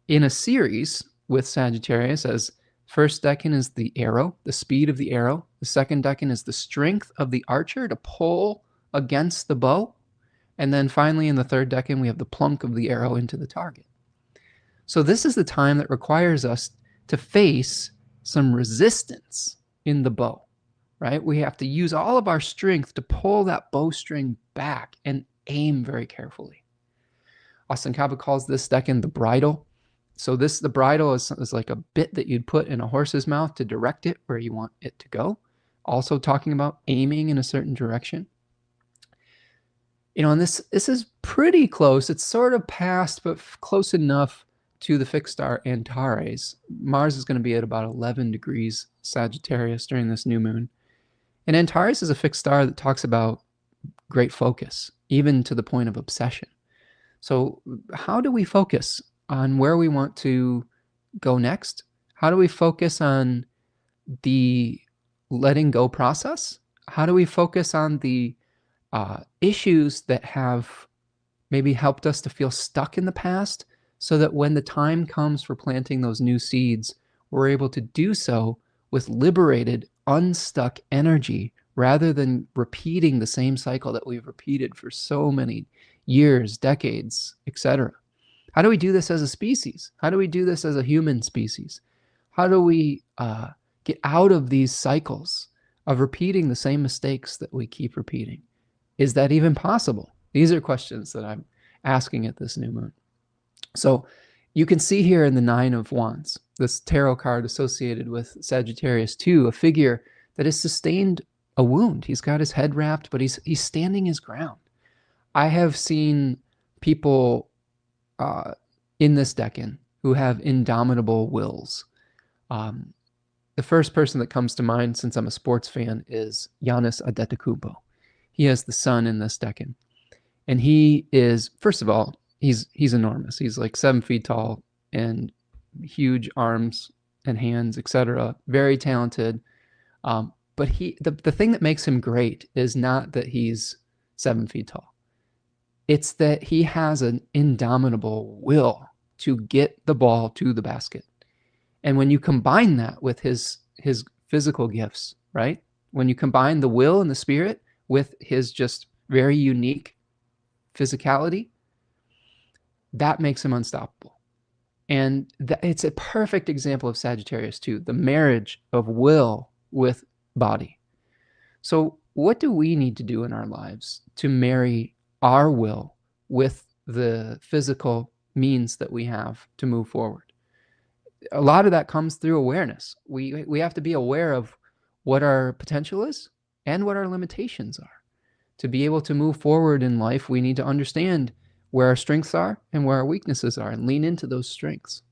in a series with Sagittarius as first decan is the arrow, the speed of the arrow. The second decan is the strength of the archer to pull against the bow. And then finally in the third decan, we have the plunk of the arrow into the target. So this is the time that requires us to face some resistance in the bow, right? We have to use all of our strength to pull that bowstring back and aim very carefully. Austin Cabot calls this decan the bridle. So the bridle is like a bit that you'd put in a horse's mouth to direct it where you want it to go. Also talking about aiming in a certain direction. And this is pretty close. It's sort of past, but close enough to the fixed star Antares. Mars is going to be at about 11 degrees Sagittarius during this new moon. And Antares is a fixed star that talks about great focus, even to the point of obsession. So how do we focus on where we want to go next? How do we focus on the letting go process? How do we focus on the issues that have maybe helped us to feel stuck in the past, so that when the time comes for planting those new seeds, we're able to do so with liberated, unstuck energy, rather than repeating the same cycle that we've repeated for so many years, decades, etc. How do we do this as a species? How do we do this as a human species? How do we get out of these cycles of repeating the same mistakes that we keep repeating? Is that even possible? These are questions that I'm asking at this new moon. So you can see here in the Nine of Wands, this tarot card associated with Sagittarius II, a figure that has sustained a wound. He's got his head wrapped, but he's standing his ground. I have seen people in this decan who have indomitable wills. The first person that comes to mind, since I'm a sports fan, is Giannis Antetokounmpo. He has the sun in this decan. And he is, first of all, he's enormous. He's like 7 feet tall and huge arms and hands, etc. Very talented. But the thing that makes him great is not that he's 7 feet tall. It's that he has an indomitable will to get the ball to the basket. And when you combine that with his physical gifts, right? When you combine the will and the spirit with his just very unique physicality, that makes him unstoppable. And it's a perfect example of Sagittarius too, the marriage of will with body. So what do we need to do in our lives to marry our will with the physical means that we have to move forward? A lot of that comes through awareness. We have to be aware of what our potential is and what our limitations are. To be able to move forward in life, we need to understand where our strengths are and where our weaknesses are and lean into those strengths.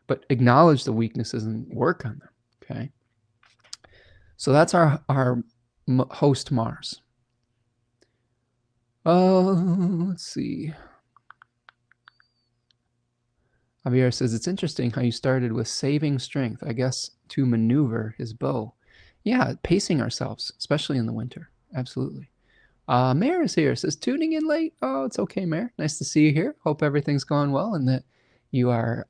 But acknowledge the weaknesses and work on them, okay? So that's our host Mars. Let's see. Javier says, it's interesting how you started with saving strength, I guess, to maneuver his bow. Yeah, pacing ourselves, especially in the winter. Absolutely. Mare is here, says, tuning in late. Oh, it's okay, Mare. Nice to see you here. Hope everything's going well and that you are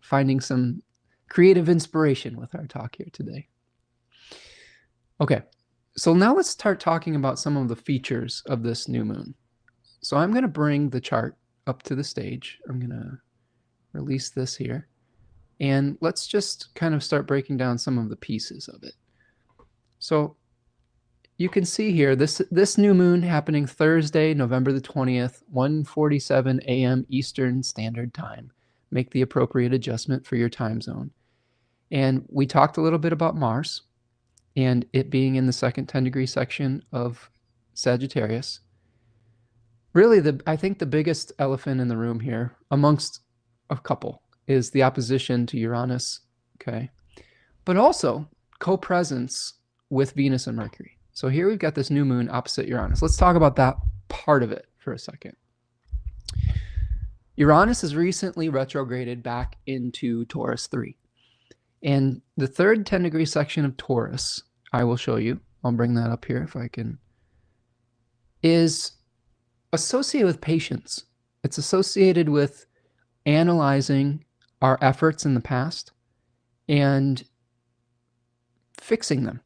finding some creative inspiration with our talk here today. Okay, so now let's start talking about some of the features of this new moon. So I'm going to bring the chart up to the stage. I'm going to release this here. And let's just kind of start breaking down some of the pieces of it. So you can see here, this new moon happening Thursday, November the 20th, 1:47 a.m. Eastern Standard Time. Make the appropriate adjustment for your time zone. And we talked a little bit about Mars and it being in the second 10-degree section of Sagittarius. Really, I think the biggest elephant in the room here, amongst a couple, is the opposition to Uranus, okay? But also co-presence with Venus and Mercury. So here we've got this new moon opposite Uranus. Let's talk about that part of it for a second. Uranus has recently retrograded back into Taurus 3. And the third 10-degree section of Taurus, I will show you, I'll bring that up here if I can, is associated with patience. It's associated with analyzing our efforts in the past and fixing them,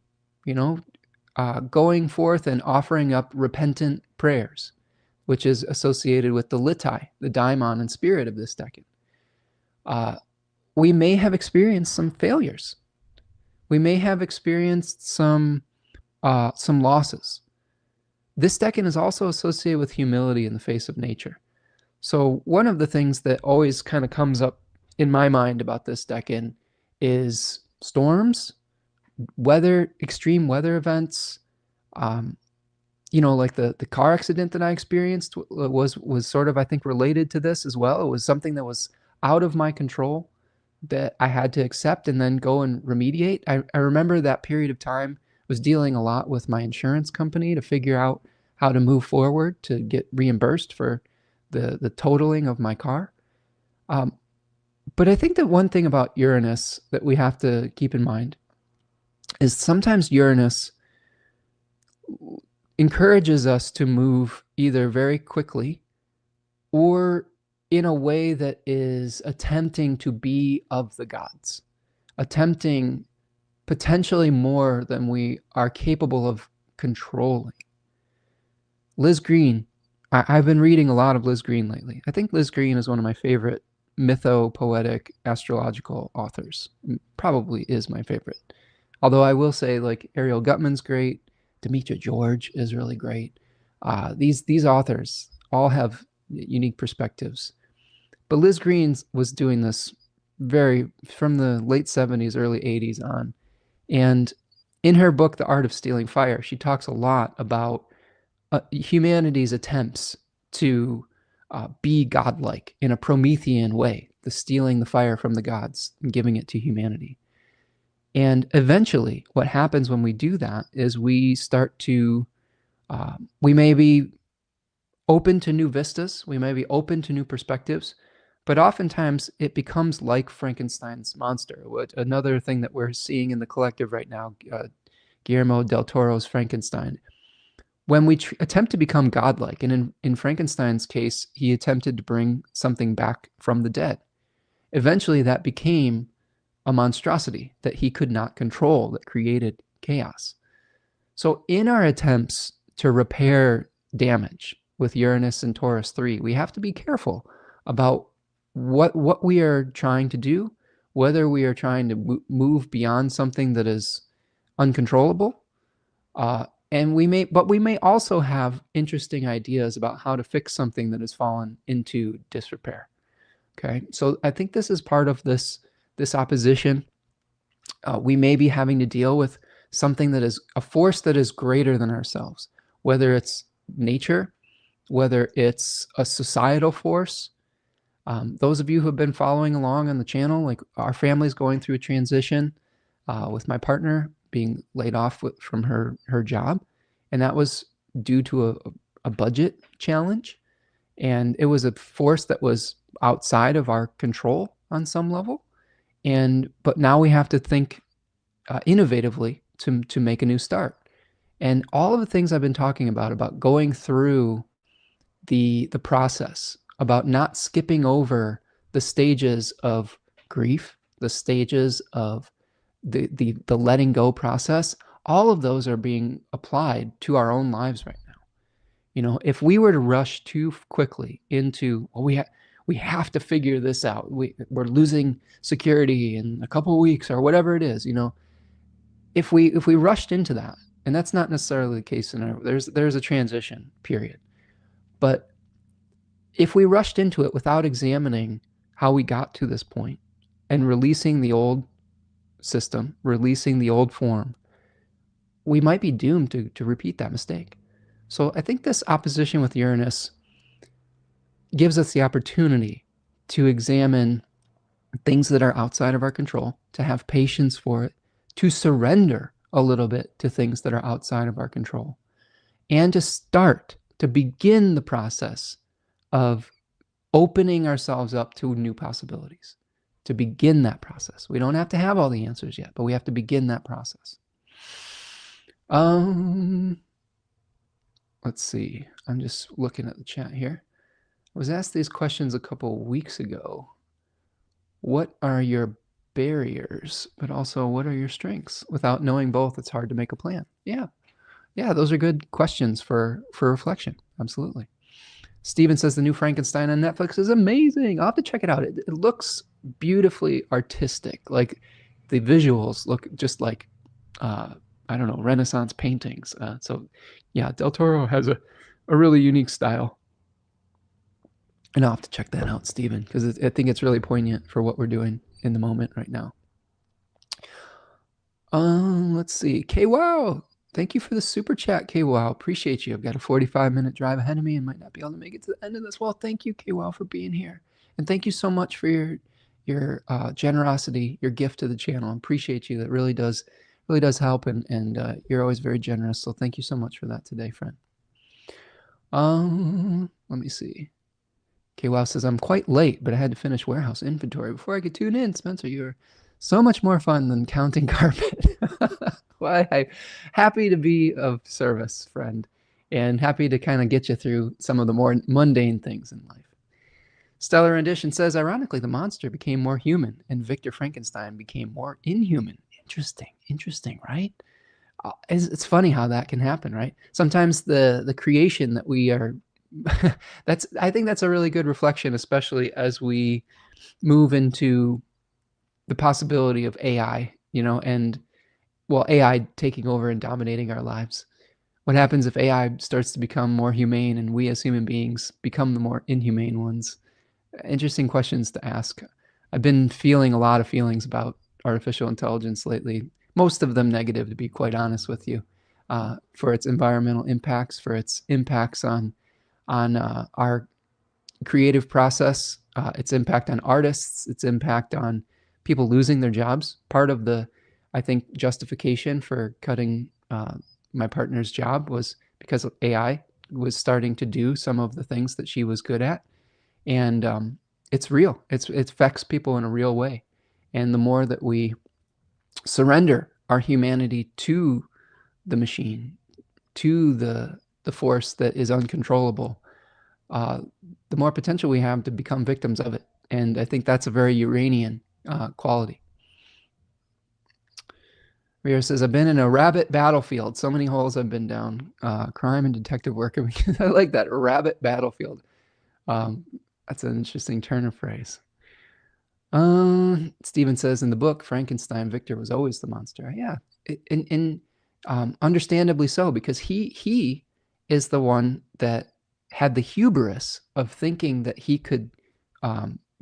going forth and offering up repentant prayers, which is associated with the litai, the daimon and spirit of this decan. We may have experienced some failures. We may have experienced some losses. This decan is also associated with humility in the face of nature. So one of the things that always kind of comes up in my mind about this decan is storms, extreme weather events. Like the car accident that I experienced was sort of, I think, related to this as well. It was something that was out of my control that I had to accept and then go and remediate. I remember that period of time was dealing a lot with my insurance company to figure out how to move forward to get reimbursed for the totaling of my car. But I think that one thing about Uranus that we have to keep in mind is sometimes Uranus encourages us to move either very quickly or in a way that is attempting to be of the gods, attempting potentially more than we are capable of controlling. Liz Green, I've been reading a lot of Liz Green lately. I think Liz Green is one of my favorite mythopoetic astrological authors. Probably is my favorite. Although I will say, like, Ariel Gutman's great. Demetra George is really great. These authors all have unique perspectives. But Liz Green was doing this from the late 70s, early 80s on. And in her book, The Art of Stealing Fire, she talks a lot about humanity's attempts to be godlike in a Promethean way, the stealing the fire from the gods and giving it to humanity. And eventually, what happens when we do that is we start to, we may be open to new vistas, we may be open to new perspectives, but oftentimes it becomes like Frankenstein's monster. Another thing that we're seeing in the collective right now, Guillermo del Toro's Frankenstein. When we attempt to become godlike, and in Frankenstein's case, he attempted to bring something back from the dead. Eventually, that became a monstrosity that he could not control, that created chaos. So in our attempts to repair damage with Uranus and Taurus 3, we have to be careful about what we are trying to do, whether we are trying to move beyond something that is uncontrollable, and we may also have interesting ideas about how to fix something that has fallen into disrepair. Okay, so I think this is part of this opposition. We may be having to deal with something that is a force that is greater than ourselves, whether it's nature, whether it's a societal force. Those of you who have been following along on the channel, like, our family's going through a transition with my partner being laid off from her job. And that was due to a budget challenge. And it was a force that was outside of our control on some level. But now we have to think innovatively to make a new start. And all of the things I've been talking about going through the process, about not skipping over the stages of grief, the stages of the letting go process, all of those are being applied to our own lives right now. If we were to rush too quickly into, well, we have to figure this out, we're losing security in a couple of weeks or whatever it is, if we rushed into that, and that's not necessarily the case there's a transition period, but if we rushed into it without examining how we got to this point and releasing the old system, releasing the old form, we might be doomed to repeat that mistake. So I think this opposition with Uranus gives us the opportunity to examine things that are outside of our control, to have patience for it, to surrender a little bit to things that are outside of our control, and to start to begin the process of opening ourselves up to new possibilities, to begin that process. We don't have to have all the answers yet, but we have to begin that process. Let's see. I'm just looking at the chat here. I was asked these questions a couple weeks ago. What are your barriers, but also what are your strengths? Without knowing both, it's hard to make a plan. Yeah, those are good questions for reflection. Absolutely. Steven says the new Frankenstein on Netflix is amazing. I'll have to check it out. It looks beautifully artistic. Like the visuals look just like, I don't know, Renaissance paintings. So yeah, Del Toro has a really unique style. And I'll have to check that out, Steven, because I think it's really poignant for what we're doing in the moment right now. Let's see. K-Wow. Thank you for the super chat, K-Wow. Appreciate you. I've got a 45-minute drive ahead of me and might not be able to make it to the end of this. Well, thank you, K-Wow, for being here. And thank you so much for your generosity, your gift to the channel. I appreciate you. That really does help, and you're always very generous. So thank you so much for that today, friend. Let me see. K-Wow says, I'm quite late, but I had to finish warehouse inventory before I could tune in. Spencer, you're so much more fun than counting carpet. Well, I'm happy to be of service, friend, and happy to kind of get you through some of the more mundane things in life. Stellar Rendition says, ironically, the monster became more human and Victor Frankenstein became more inhuman. Interesting, right? It's funny how that can happen, right? Sometimes the creation that we are I think that's a really good reflection, especially as we move into the possibility of AI, and AI taking over and dominating our lives. What happens if AI starts to become more humane and we as human beings become the more inhumane ones? Interesting questions to ask. I've been feeling a lot of feelings about artificial intelligence lately, most of them negative, to be quite honest with you, for its environmental impacts, for its impacts on our creative process, its impact on artists, its impact on people losing their jobs. Part of the, I think, justification for cutting my partner's job was because AI was starting to do some of the things that she was good at. And it's real. It affects people in a real way. And the more that we surrender our humanity to the machine, to the force that is uncontrollable, the more potential we have to become victims of it. And I think that's a very Uranian quality. Rhea says, I've been in a rabbit battlefield. So many holes I've been down. Crime and detective work. I like that, rabbit battlefield. That's an interesting turn of phrase. Stephen says, in the book, Frankenstein, Victor was always the monster. Yeah, and understandably so, because he is the one that had the hubris of thinking that he could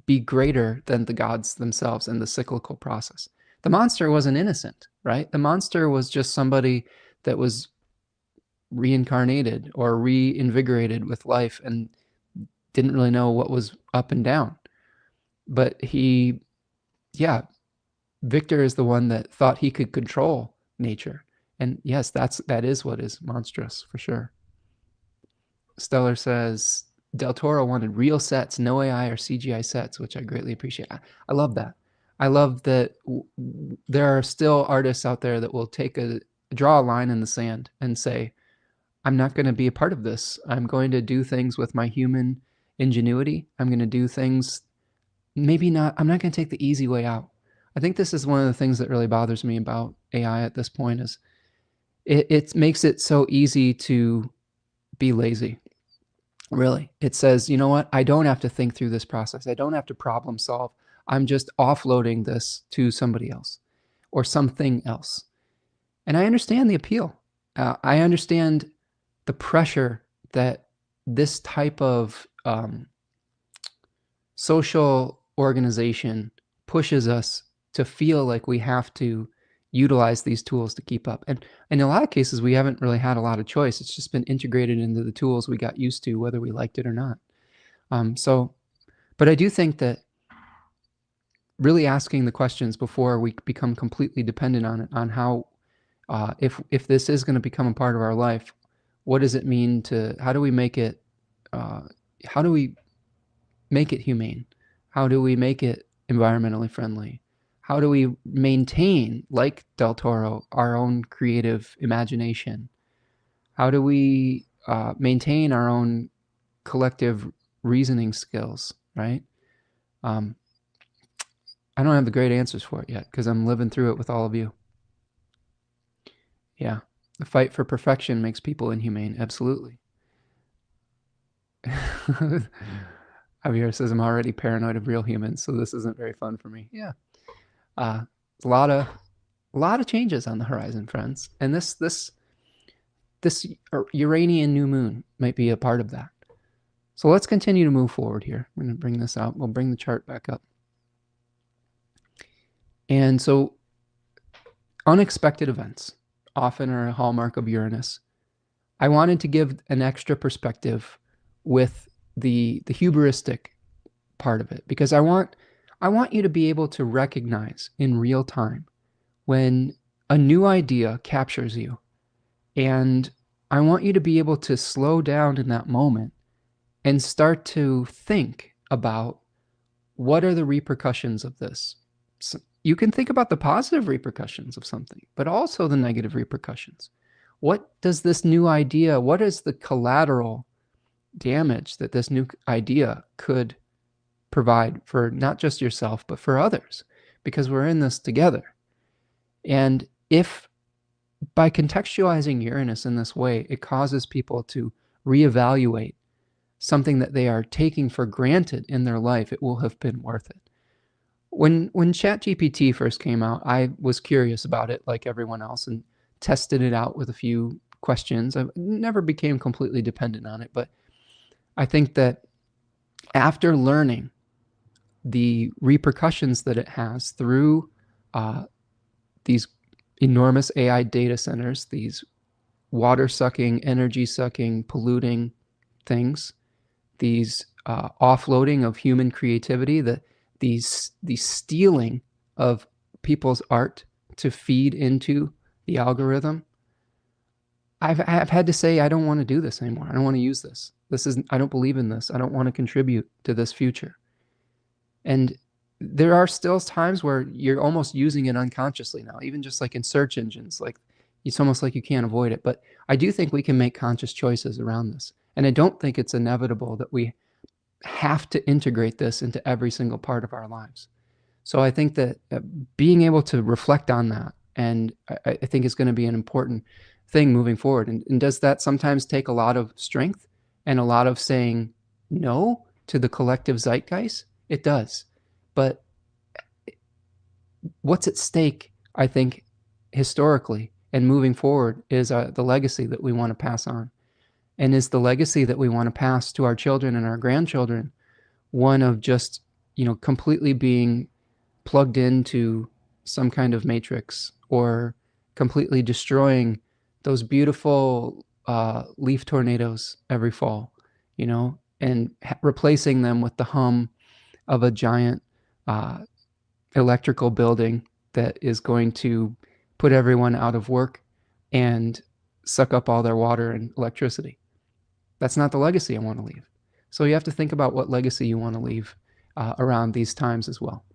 be greater than the gods themselves in the cyclical process. The monster wasn't innocent, right? The monster was just somebody that was reincarnated or reinvigorated with life and didn't really know what was up and down. But Victor is the one that thought he could control nature. And yes, that is what is monstrous for sure. Stellar says, Del Toro wanted real sets, no AI or CGI sets, which I greatly appreciate. I love that. I love that there are still artists out there that will draw a line in the sand and say, I'm not going to be a part of this. I'm going to do things with my human ingenuity. I'm going to do things, I'm not going to take the easy way out. I think this is one of the things that really bothers me about AI at this point is it makes it so easy to be lazy. Really. It says, you know what? I don't have to think through this process. I don't have to problem solve. I'm just offloading this to somebody else or something else. And I understand the appeal. I understand the pressure that this type of social organization pushes us to feel like we have to utilize these tools to keep up. And in a lot of cases, we haven't really had a lot of choice. It's just been integrated into the tools we got used to, whether we liked it or not. But I do think that really asking the questions before we become completely dependent on it, on how, if this is going to become a part of our life, what does it mean to, how do we make it, how do we make it humane? How do we make it environmentally friendly? How do we maintain, like Del Toro, our own creative imagination? How do we maintain our own collective reasoning skills, right? I don't have the great answers for it yet because I'm living through it with all of you. Yeah, the fight for perfection makes people inhumane. Absolutely. Javier says I'm already paranoid of real humans, so this isn't very fun for me. Yeah, a lot of changes on the horizon, friends, and this Uranian new moon might be a part of that. So let's continue to move forward here. I'm going to bring this out. We'll bring the chart back up. And so unexpected events often are a hallmark of Uranus. I wanted to give an extra perspective with the hubristic part of it, because I want you to be able to recognize in real time when a new idea captures you. And I want you to be able to slow down in that moment and start to think about what are the repercussions of this. So you can think about the positive repercussions of something, but also the negative repercussions. What does this new idea, what is the collateral damage that this new idea could provide for not just yourself, but for others? Because we're in this together. And if by contextualizing Uranus in this way, it causes people to reevaluate something that they are taking for granted in their life, it will have been worth it. When ChatGPT first came out, I was curious about it like everyone else and tested it out with a few questions. I never became completely dependent on it, but I think that after learning the repercussions that it has through these enormous AI data centers, these water-sucking, energy-sucking, polluting things, these offloading of human creativity, the stealing of people's art to feed into the algorithm, I've had to say, I don't want to do this anymore. I don't want to use this. I don't believe in this. I don't want to contribute to this future. And there are still times where you're almost using it unconsciously now, even just like in search engines, like it's almost like you can't avoid it. But I do think we can make conscious choices around this. And I don't think it's inevitable that we have to integrate this into every single part of our lives. So I think that being able to reflect on that, and I think is going to be an important thing moving forward. And does that sometimes take a lot of strength and a lot of saying no to the collective zeitgeist? It does. But what's at stake, I think, historically and moving forward is the legacy that we want to pass on. And is the legacy that we want to pass to our children and our grandchildren one of just, completely being plugged into some kind of matrix, or completely destroying those beautiful leaf tornadoes every fall, and replacing them with the hum of a giant electrical building that is going to put everyone out of work and suck up all their water and electricity. That's not the legacy I want to leave. So you have to think about what legacy you want to leave around these times as well.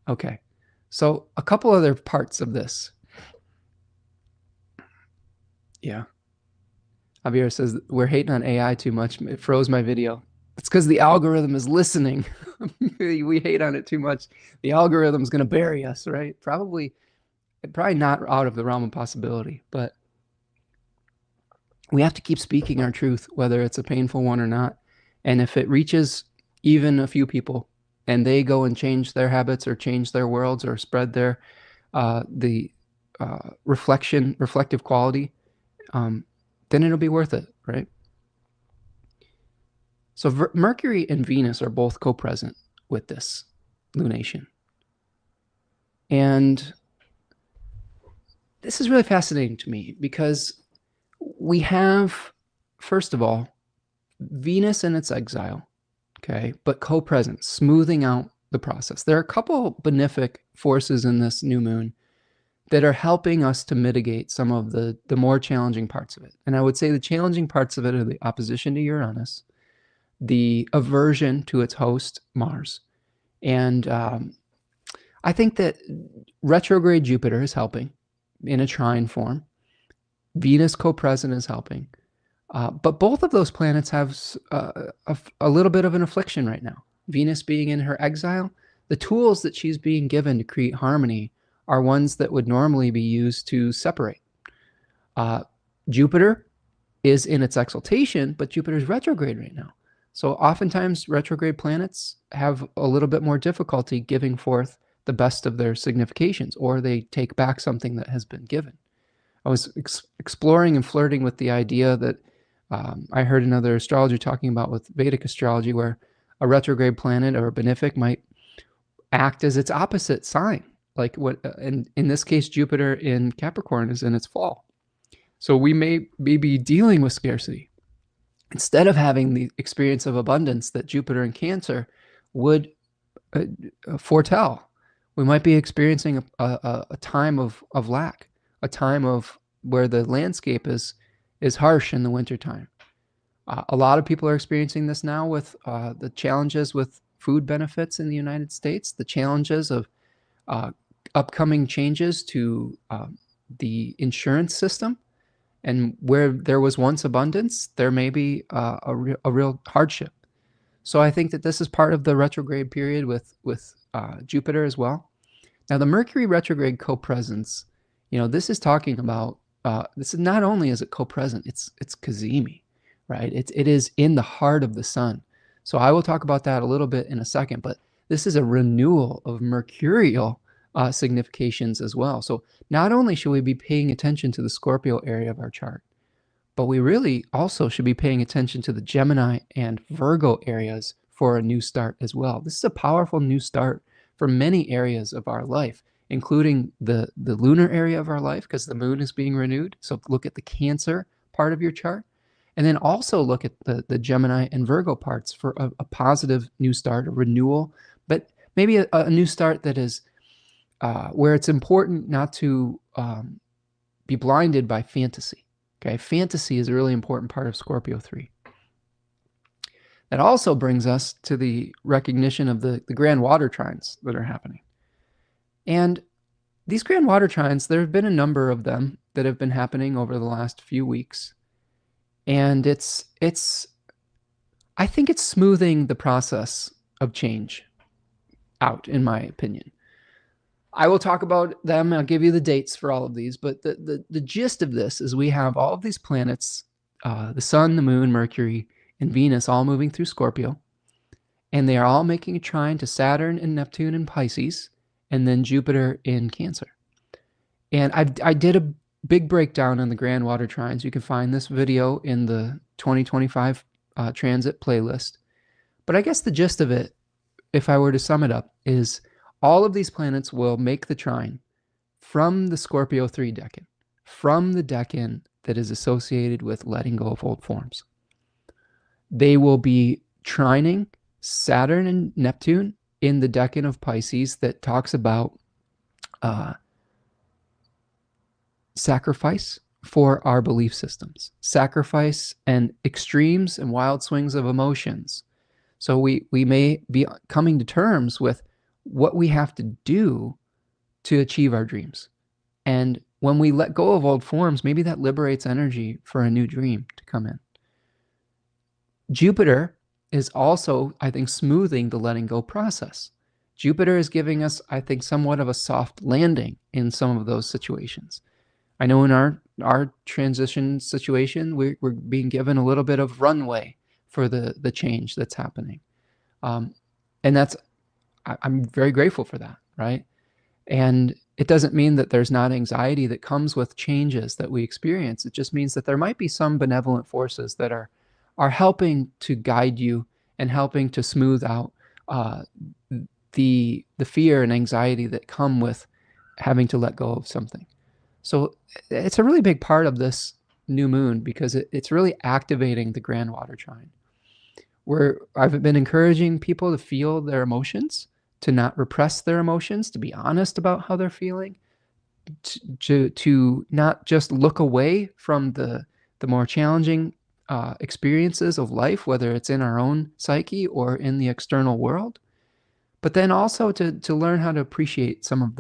Okay, so a couple other parts of this. Yeah. Javier says, we're hating on AI too much. It froze my video. It's because the algorithm is listening. We hate on it too much. The algorithm's going to bury us, right? Probably not out of the realm of possibility, but we have to keep speaking our truth, whether it's a painful one or not. And if it reaches even a few people and they go and change their habits or change their worlds or spread their reflective quality, then it'll be worth it, right? So Mercury and Venus are both co-present with this lunation. And this is really fascinating to me because we have, first of all, Venus in its exile, okay, but co-present, smoothing out the process. There are a couple benefic forces in this new moon that are helping us to mitigate some of the more challenging parts of it. And I would say the challenging parts of it are the opposition to Uranus, the aversion to its host, Mars. And I think that retrograde Jupiter is helping in a trine form. Venus co-present is helping. But both of those planets have a little bit of an affliction right now. Venus being in her exile, the tools that she's being given to create harmony are ones that would normally be used to separate. Jupiter is in its exaltation, but Jupiter's retrograde right now. So oftentimes retrograde planets have a little bit more difficulty giving forth the best of their significations, or they take back something that has been given. I was exploring and flirting with the idea that I heard another astrologer talking about with Vedic astrology, where a retrograde planet or a benefic might act as its opposite sign. Like what, in this case, Jupiter in Capricorn is in its fall. So we may be dealing with scarcity. Instead of having the experience of abundance that Jupiter in Cancer would foretell, we might be experiencing a time of lack, a time of where the landscape is harsh in the wintertime. A lot of people are experiencing this now with the challenges with food benefits in the United States, the challenges of upcoming changes to the insurance system. And where there was once abundance, there may be a real hardship. So I think that this is part of the retrograde period with Jupiter as well. Now, the Mercury retrograde co-presence, this is talking about, this is not only is it co-present, it's cazimi, right? It is in the heart of the sun. So I will talk about that a little bit in a second, but this is a renewal of mercurial significations as well. So not only should we be paying attention to the Scorpio area of our chart, but we really also should be paying attention to the Gemini and Virgo areas for a new start as well. This is a powerful new start for many areas of our life, including the lunar area of our life, because the moon is being renewed. So look at the Cancer part of your chart, and then also look at the Gemini and Virgo parts for a positive new start, a renewal, but maybe a new start that is where it's important not to be blinded by fantasy. Okay, fantasy is a really important part of Scorpio 3. That also brings us to the recognition of the grand water trines that are happening. And these grand water trines, there have been a number of them that have been happening over the last few weeks. And I think it's smoothing the process of change out, in my opinion. I will talk about them. I'll give you the dates for all of these, but the gist of this is we have all of these planets, the sun, the moon, Mercury, and Venus all moving through Scorpio, and they are all making a trine to Saturn and Neptune in Pisces, and then Jupiter in Cancer. And I did a big breakdown on the grand water trines. You can find this video in the 2025 transit playlist. But I guess the gist of it, if I were to sum it up, is all of these planets will make the trine from the Scorpio 3 decan, from the decan that is associated with letting go of old forms. They will be trining Saturn and Neptune in the decan of Pisces that talks about sacrifice for our belief systems, sacrifice and extremes and wild swings of emotions. So we may be coming to terms with what we have to do to achieve our dreams. And when we let go of old forms, maybe that liberates energy for a new dream to come in. Jupiter is also, I think, smoothing the letting go process. Jupiter is giving us, I think, somewhat of a soft landing in some of those situations. I know in our transition situation, we're being given a little bit of runway for the change that's happening. And I'm very grateful for that, right? And it doesn't mean that there's not anxiety that comes with changes that we experience. It just means that there might be some benevolent forces that are helping to guide you and helping to smooth out the fear and anxiety that come with having to let go of something. So it's a really big part of this new moon because it's really activating the grand water trine. Where I've been encouraging people to feel their emotions, to not repress their emotions, to be honest about how they're feeling, to not just look away from the more challenging experiences of life, whether it's in our own psyche or in the external world, but then also to learn how to appreciate some of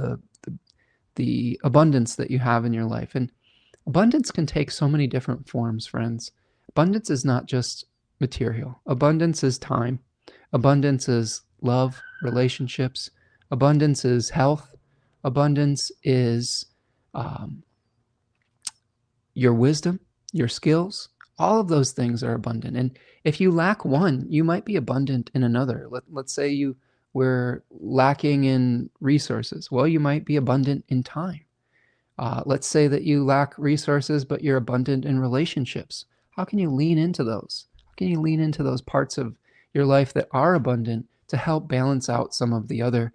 the abundance that you have in your life. And abundance can take so many different forms, friends. Abundance is not just material. Abundance is time. Abundance is love, relationships. Abundance is health. Abundance is your wisdom, your skills. All of those things are abundant. And if you lack one, you might be abundant in another. Let's say you were lacking in resources. Well, you might be abundant in time. Let's say that you lack resources, but you're abundant in relationships. How can you lean into those? How can you lean into those parts of your life that are abundant to help balance out some of the other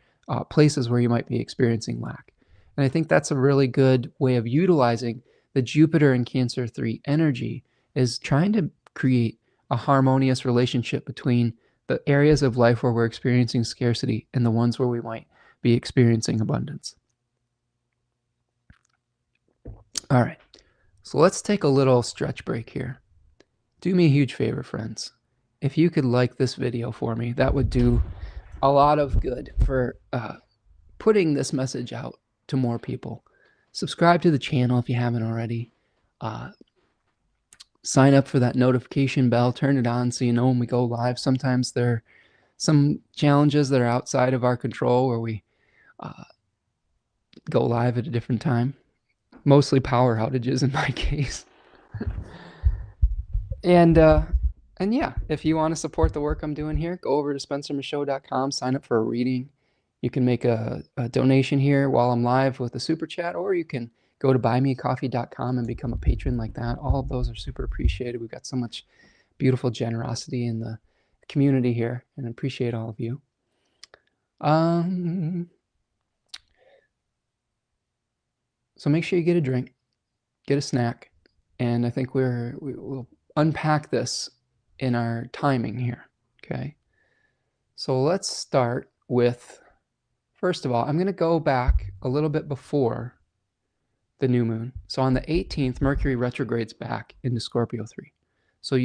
places where you might be experiencing lack? And I think that's a really good way of utilizing the Jupiter and Cancer 3 energy, is trying to create a harmonious relationship between the areas of life where we're experiencing scarcity and the ones where we might be experiencing abundance. All right, so let's take a little stretch break here. Do me a huge favor, friends. If you could like this video for me, that would do a lot of good for putting this message out to more people. Subscribe to the channel if you haven't already. Sign up for that notification bell. Turn it on so you know when we go live. Sometimes there are some challenges that are outside of our control where we go live at a different time. Mostly power outages in my case. And yeah, if you want to support the work I'm doing here, go over to spencermichaud.com, sign up for a reading. You can make a donation here while I'm live with a super chat, or you can go to buymeacoffee.com and become a patron like that. All of those are super appreciated. We've got so much beautiful generosity in the community here, and I appreciate all of you. So make sure you get a drink, get a snack, and I think we'll unpack this in our timing here, okay? So let's start with, first of all, I'm going to go back a little bit before the new moon. So on the 18th, Mercury retrogrades back into Scorpio 3. So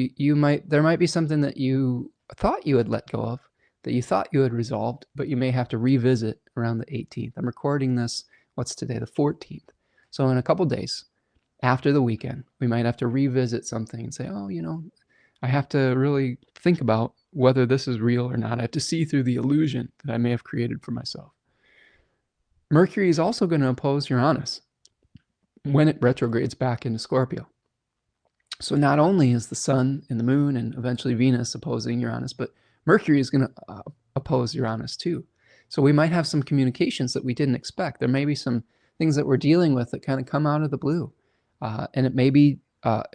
there might be something that you thought you had let go of, that you thought you had resolved, but you may have to revisit around the 18th. I'm recording this, what's today, the 14th. So in a couple days, after the weekend, we might have to revisit something and say, oh, I have to really think about whether this is real or not. I have to see through the illusion that I may have created for myself. Mercury is also going to oppose Uranus when it retrogrades back into Scorpio. So not only is the sun and the moon and eventually Venus opposing Uranus, but Mercury is going to oppose Uranus too. So we might have some communications that we didn't expect. There may be some things that we're dealing with that kind of come out of the blue. And it may be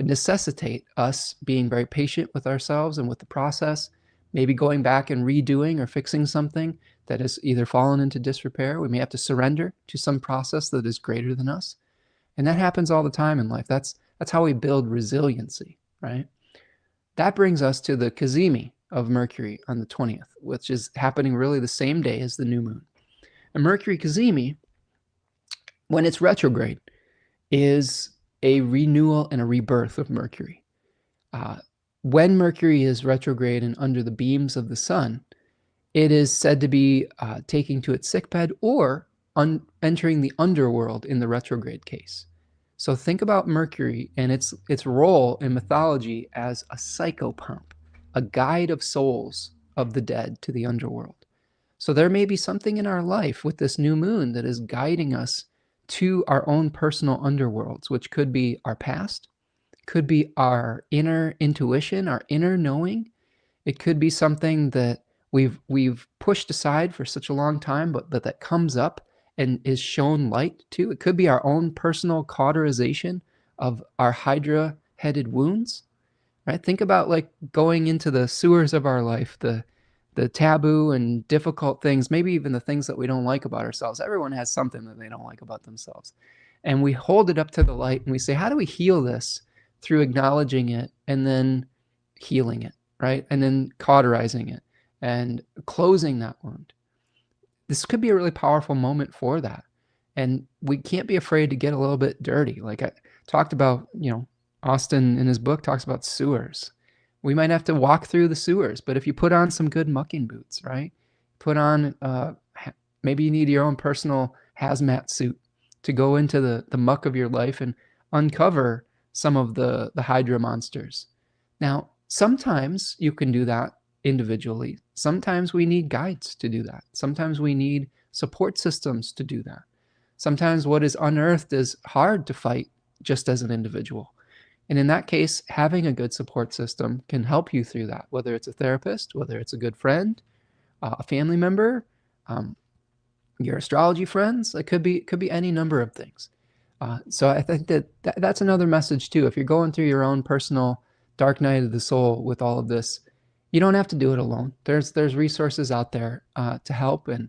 necessitate us being very patient with ourselves and with the process, maybe going back and redoing or fixing something that has either fallen into disrepair. We may have to surrender to some process that is greater than us. And that happens all the time in life. That's how we build resiliency, right? That brings us to the Cazimi of Mercury on the 20th, which is happening really the same day as the new moon. And Mercury Cazimi, when it's retrograde, is a renewal and a rebirth of Mercury. When Mercury is retrograde and under the beams of the sun, it is said to be taking to its sickbed or entering the underworld in the retrograde case. So think about Mercury and its role in mythology as a psychopomp, a guide of souls of the dead to the underworld. So there may be something in our life with this new moon that is guiding us to our own personal underworlds, which could be our past, could be our inner intuition, our inner knowing. It could be something that we've pushed aside for such a long time, but that comes up and is shown light to. It could be our own personal cauterization of our hydra-headed wounds, right? Think about like going into the sewers of our life, the taboo and difficult things, maybe even the things that we don't like about ourselves. Everyone has something that they don't like about themselves. And we hold it up to the light and we say, how do we heal this? Through acknowledging it and then healing it, right? And then cauterizing it and closing that wound. This could be a really powerful moment for that. And we can't be afraid to get a little bit dirty. Like I talked about, Austin in his book talks about sewers. We might have to walk through the sewers, but if you put on some good mucking boots, right? Put on, maybe you need your own personal hazmat suit to go into the muck of your life and uncover some of the hydra monsters. Now, sometimes you can do that individually. Sometimes we need guides to do that. Sometimes we need support systems to do that. Sometimes what is unearthed is hard to fight just as an individual. And in that case, having a good support system can help you through that, whether it's a therapist, whether it's a good friend, a family member, your astrology friends. It could be any number of things. So I think that's another message too. If you're going through your own personal dark night of the soul with all of this, you don't have to do it alone. There's resources out there to help, and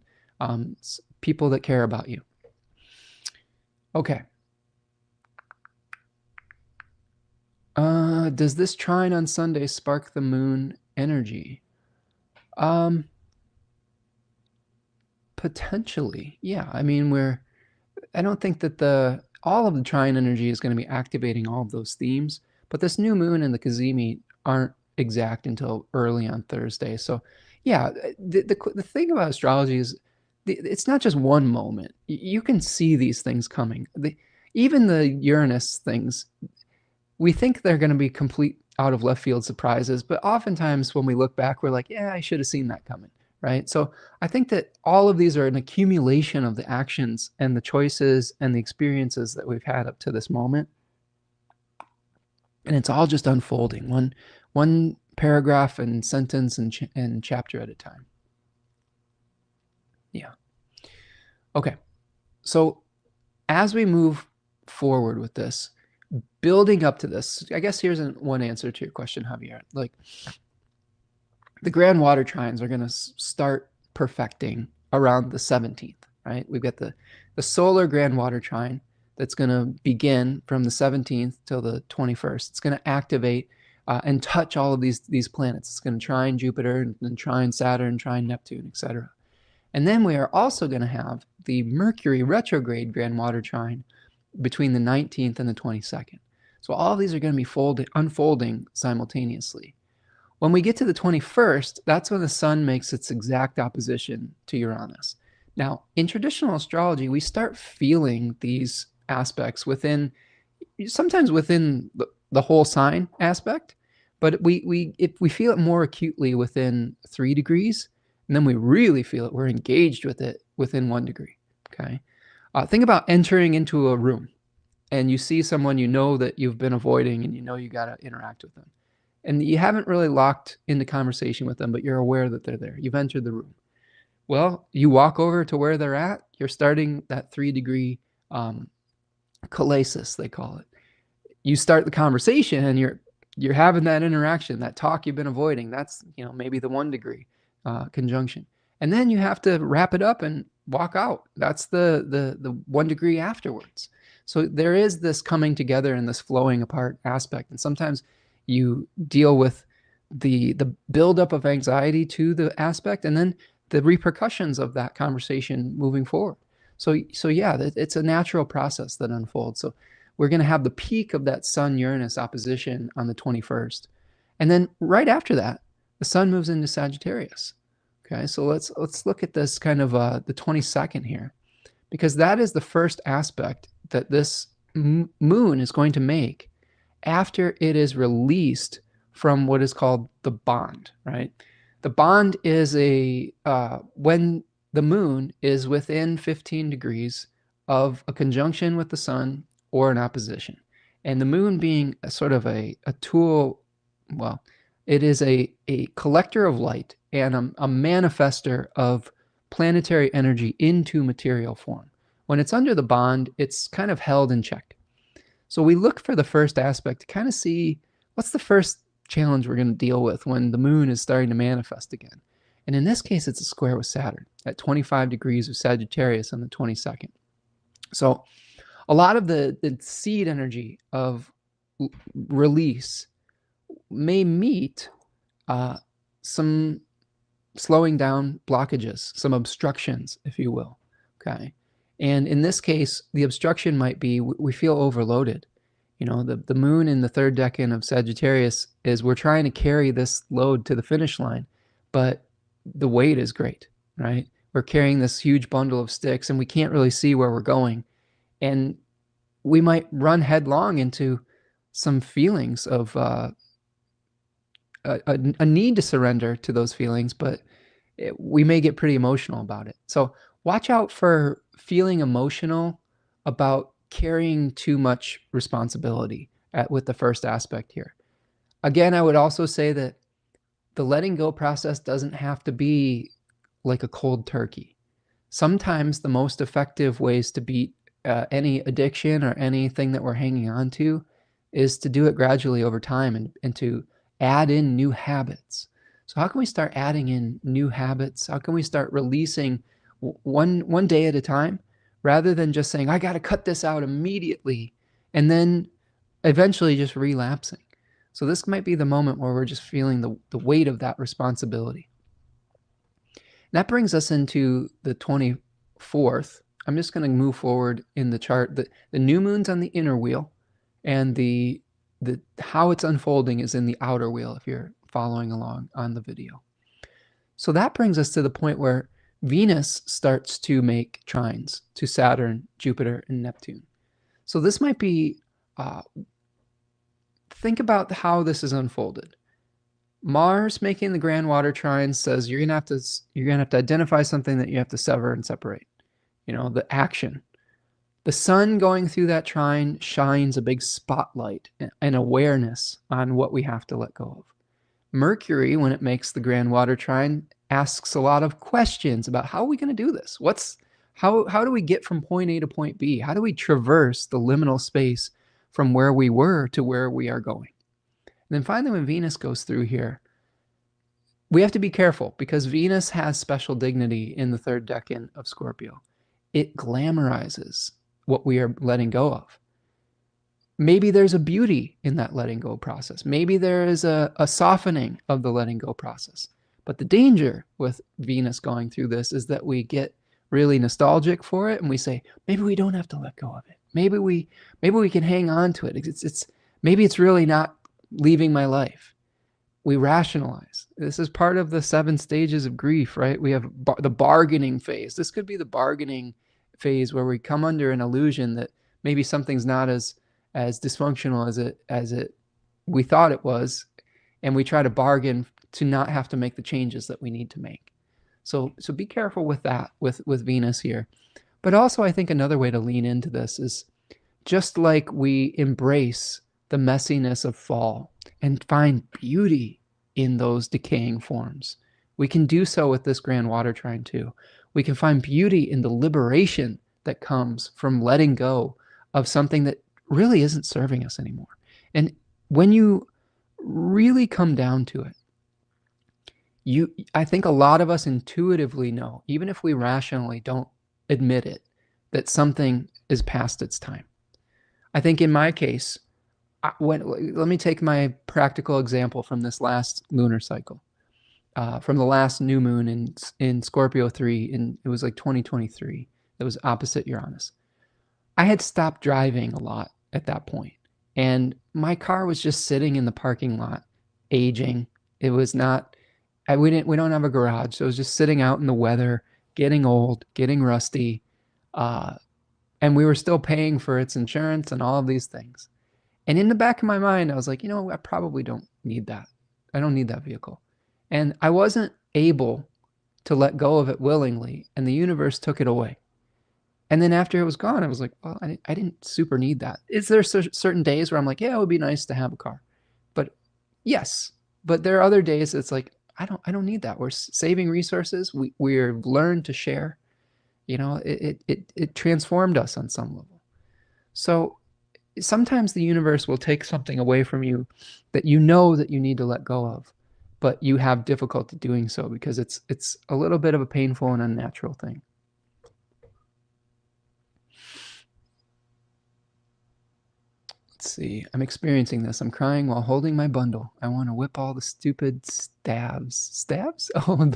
people that care about you. Okay. Does this trine on Sunday spark the moon energy? Potentially, yeah. I mean, I don't think that all of the trine energy is going to be activating all of those themes, but this new moon and the Cazimi aren't exact until early on Thursday. So, yeah, the thing about astrology is it's not just one moment. You can see these things coming. Even the Uranus things, we think they're going to be complete out of left field surprises, but oftentimes when we look back, we're like, yeah, I should have seen that coming, right? So I think that all of these are an accumulation of the actions and the choices and the experiences that we've had up to this moment. And it's all just unfolding, one paragraph and sentence and chapter at a time. Yeah. Okay. So as we move forward with this, building up to this, I guess here's one answer to your question, Javier. Like, the grand water trines are going to start perfecting around the 17th, right? We've got the solar grand water trine that's going to begin from the 17th till the 21st. It's going to activate and touch all of these planets. It's going to trine Jupiter and then trine Saturn, trine Neptune, etc. And then we are also going to have the Mercury retrograde grand water trine between the 19th and the 22nd. So all of these are going to be unfolding simultaneously. When we get to the 21st, that's when the sun makes its exact opposition to Uranus. Now, in traditional astrology, we start feeling these aspects sometimes within the whole sign aspect, but we feel it more acutely within 3 degrees, and then we really feel it. We're engaged with it within 1 degree, okay? Think about entering into a room, and you see someone you know that you've been avoiding, and you know you got to interact with them. And you haven't really locked into conversation with them, but you're aware that they're there. You've entered the room. Well, you walk over to where they're at. You're starting that 3 degree kalesis, they call it. You start the conversation, and you're having that interaction, that talk you've been avoiding. That's maybe the 1 degree conjunction, and then you have to wrap it up and walk out. That's the 1 degree afterwards. So there is this coming together and this flowing apart aspect, and sometimes you deal with the buildup of anxiety to the aspect, and then the repercussions of that conversation moving forward. So yeah, it's a natural process that unfolds. So we're going to have the peak of that Sun-Uranus opposition on the 21st, and then right after that, the Sun moves into Sagittarius. Okay, so let's look at this kind of the 22nd here, because that is the first aspect that this moon is going to make after it is released from what is called the bond, right? The bond is when the moon is within 15 degrees of a conjunction with the sun or an opposition. And the moon being a sort of a tool, well, it is a collector of light and a manifester of planetary energy into material form. When it's under the bond, it's kind of held in check. So we look for the first aspect to kind of see what's the first challenge we're going to deal with when the moon is starting to manifest again. And in this case, it's a square with Saturn at 25 degrees of Sagittarius on the 22nd. So a lot of the seed energy of release may meet some slowing down blockages, some obstructions, if you will, okay? And in this case, the obstruction might be we feel overloaded. You know, the moon in the third decan of Sagittarius is we're trying to carry this load to the finish line, but the weight is great, right? We're carrying this huge bundle of sticks and we can't really see where we're going. And we might run headlong into some feelings of a need to surrender to those feelings, but we may get pretty emotional about it. So watch out for feeling emotional about carrying too much responsibility with the first aspect here. Again, I would also say that the letting go process doesn't have to be like a cold turkey. Sometimes the most effective ways to beat any addiction or anything that we're hanging on to is to do it gradually over time and to add in new habits. So how can we start adding in new habits? How can we start releasing one day at a time rather than just saying, I got to cut this out immediately and then eventually just relapsing? So this might be the moment where we're just feeling the weight of that responsibility. And that brings us into the 24th. I'm just going to move forward in the chart. The new moon's on the inner wheel, and the how it's unfolding is in the outer wheel if you're following along on the video. So that brings us to the point where Venus starts to make trines to Saturn, Jupiter, and Neptune. So this might be, think about how this is unfolded. Mars making the grand water trine says you're gonna have to identify something that you have to sever and separate. You know, the action. The sun going through that trine shines a big spotlight and awareness on what we have to let go of. Mercury, when it makes the grand water trine, asks a lot of questions about how are we going to do this? How do we get from point A to point B? How do we traverse the liminal space from where we were to where we are going? And then finally, when Venus goes through here, we have to be careful because Venus has special dignity in the third decan of Scorpio. It glamorizes what we are letting go of. Maybe there's a beauty in that letting go process. Maybe there is a softening of the letting go process. But the danger with Venus going through this is that we get really nostalgic for it and we say, maybe we don't have to let go of it. Maybe we can hang on to it. Maybe it's really not leaving my life. We rationalize. This is part of the 7 stages of grief, right? We have the bargaining phase. This could be the bargaining phase where we come under an illusion that maybe something's not as dysfunctional as we thought it was, and we try to bargain to not have to make the changes that we need to make. So be careful with that with Venus here. But also I think another way to lean into this is just like we embrace the messiness of fall and find beauty in those decaying forms, we can do so with this grand water trine too. We can find beauty in the liberation that comes from letting go of something that really isn't serving us anymore. And when you really come down to it, I think a lot of us intuitively know, even if we rationally don't admit it, that something is past its time. I think in my case, let me take my practical example from this last lunar cycle, from the last new moon in Scorpio III, it was like 2023. It was opposite Uranus. I had stopped driving a lot at that point, and my car was just sitting in the parking lot, aging. It was not. We don't have a garage, so it was just sitting out in the weather, getting old, getting rusty, and we were still paying for its insurance and all of these things. And in the back of my mind, I was like, I probably don't need that. I don't need that vehicle. And I wasn't able to let go of it willingly, and the universe took it away. And then after it was gone, I was like, well, I didn't super need that. Is there certain days where I'm like, yeah, it would be nice to have a car? But yes, but there are other days it's like, I don't need that. We're saving resources. We're learned to share. It transformed us on some level. So sometimes the universe will take something away from you that you know that you need to let go of, but you have difficulty doing so because it's a little bit of a painful and unnatural thing. Let's see. I'm experiencing this. I'm crying while holding my bundle. I want to whip all the stupid stabs. Stabs? Oh,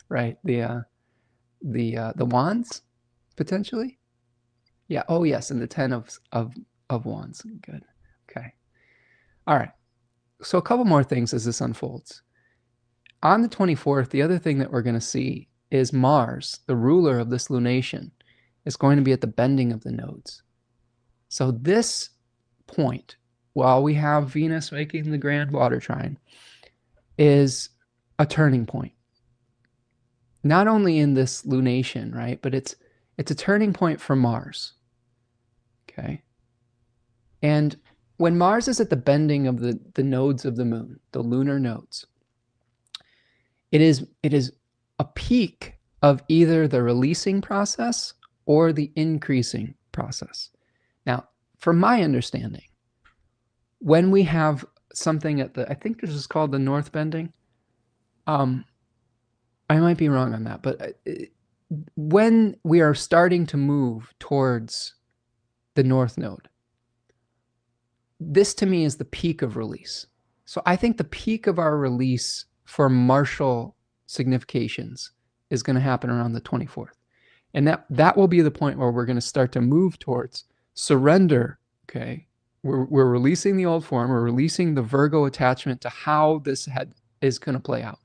right. The wands, potentially. Yeah. Oh, yes. And the 10 of wands. Good. Okay. All right. So a couple more things as this unfolds. On the 24th, the other thing that we're going to see is Mars, the ruler of this lunation, is going to be at the bending of the nodes. So this point, while we have Venus making the grand water trine, is a turning point. Not only in this lunation, right, but it's a turning point for Mars. Okay. And when Mars is at the bending of the nodes of the moon, the lunar nodes, it is a peak of either the releasing process or the increasing process. Now, from my understanding, when we have something at the, I think this is called the north bending. I might be wrong on that, but when we are starting to move towards the north node, this to me is the peak of release. So I think the peak of our release for martial significations is going to happen around the 24th. And that will be the point where we're going to start to move towards surrender. Okay. We're releasing the old form. We're releasing the Virgo attachment to how this is going to play out.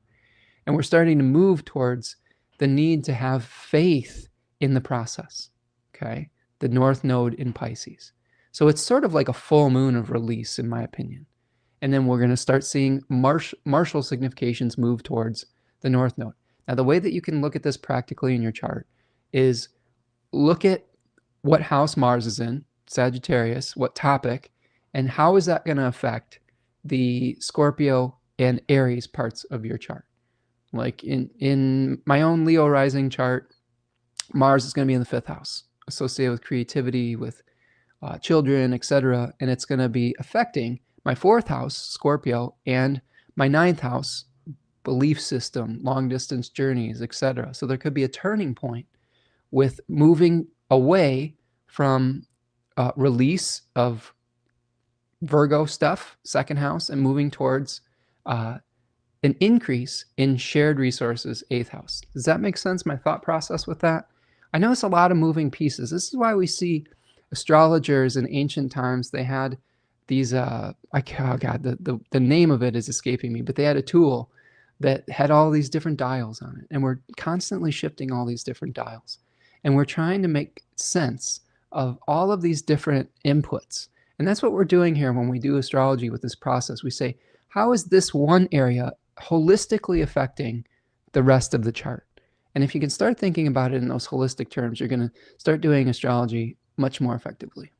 And we're starting to move towards the need to have faith in the process. Okay. The north node in Pisces. So it's sort of like a full moon of release, in my opinion. And then we're going to start seeing martial significations move towards the north node. Now, the way that you can look at this practically in your chart is look at what house Mars is in, Sagittarius, what topic, and how is that going to affect the Scorpio and Aries parts of your chart. Like in my own Leo rising chart, Mars is going to be in the 5th house, associated with creativity, with children, etc. And it's going to be affecting my 4th house, Scorpio, and my 9th house, belief system, long distance journeys, etc. So there could be a turning point with moving away from release of Virgo stuff, 2nd house, and moving towards an increase in shared resources, 8th house. Does that make sense, my thought process with that? I know it's a lot of moving pieces. This is why we see astrologers in ancient times, they had these, oh God, the name of it is escaping me, but they had a tool that had all these different dials on it. And we're constantly shifting all these different dials. And we're trying to make sense of all of these different inputs. And that's what we're doing here when we do astrology with this process. We say, how is this one area holistically affecting the rest of the chart? And if you can start thinking about it in those holistic terms, you're going to start doing astrology much more effectively.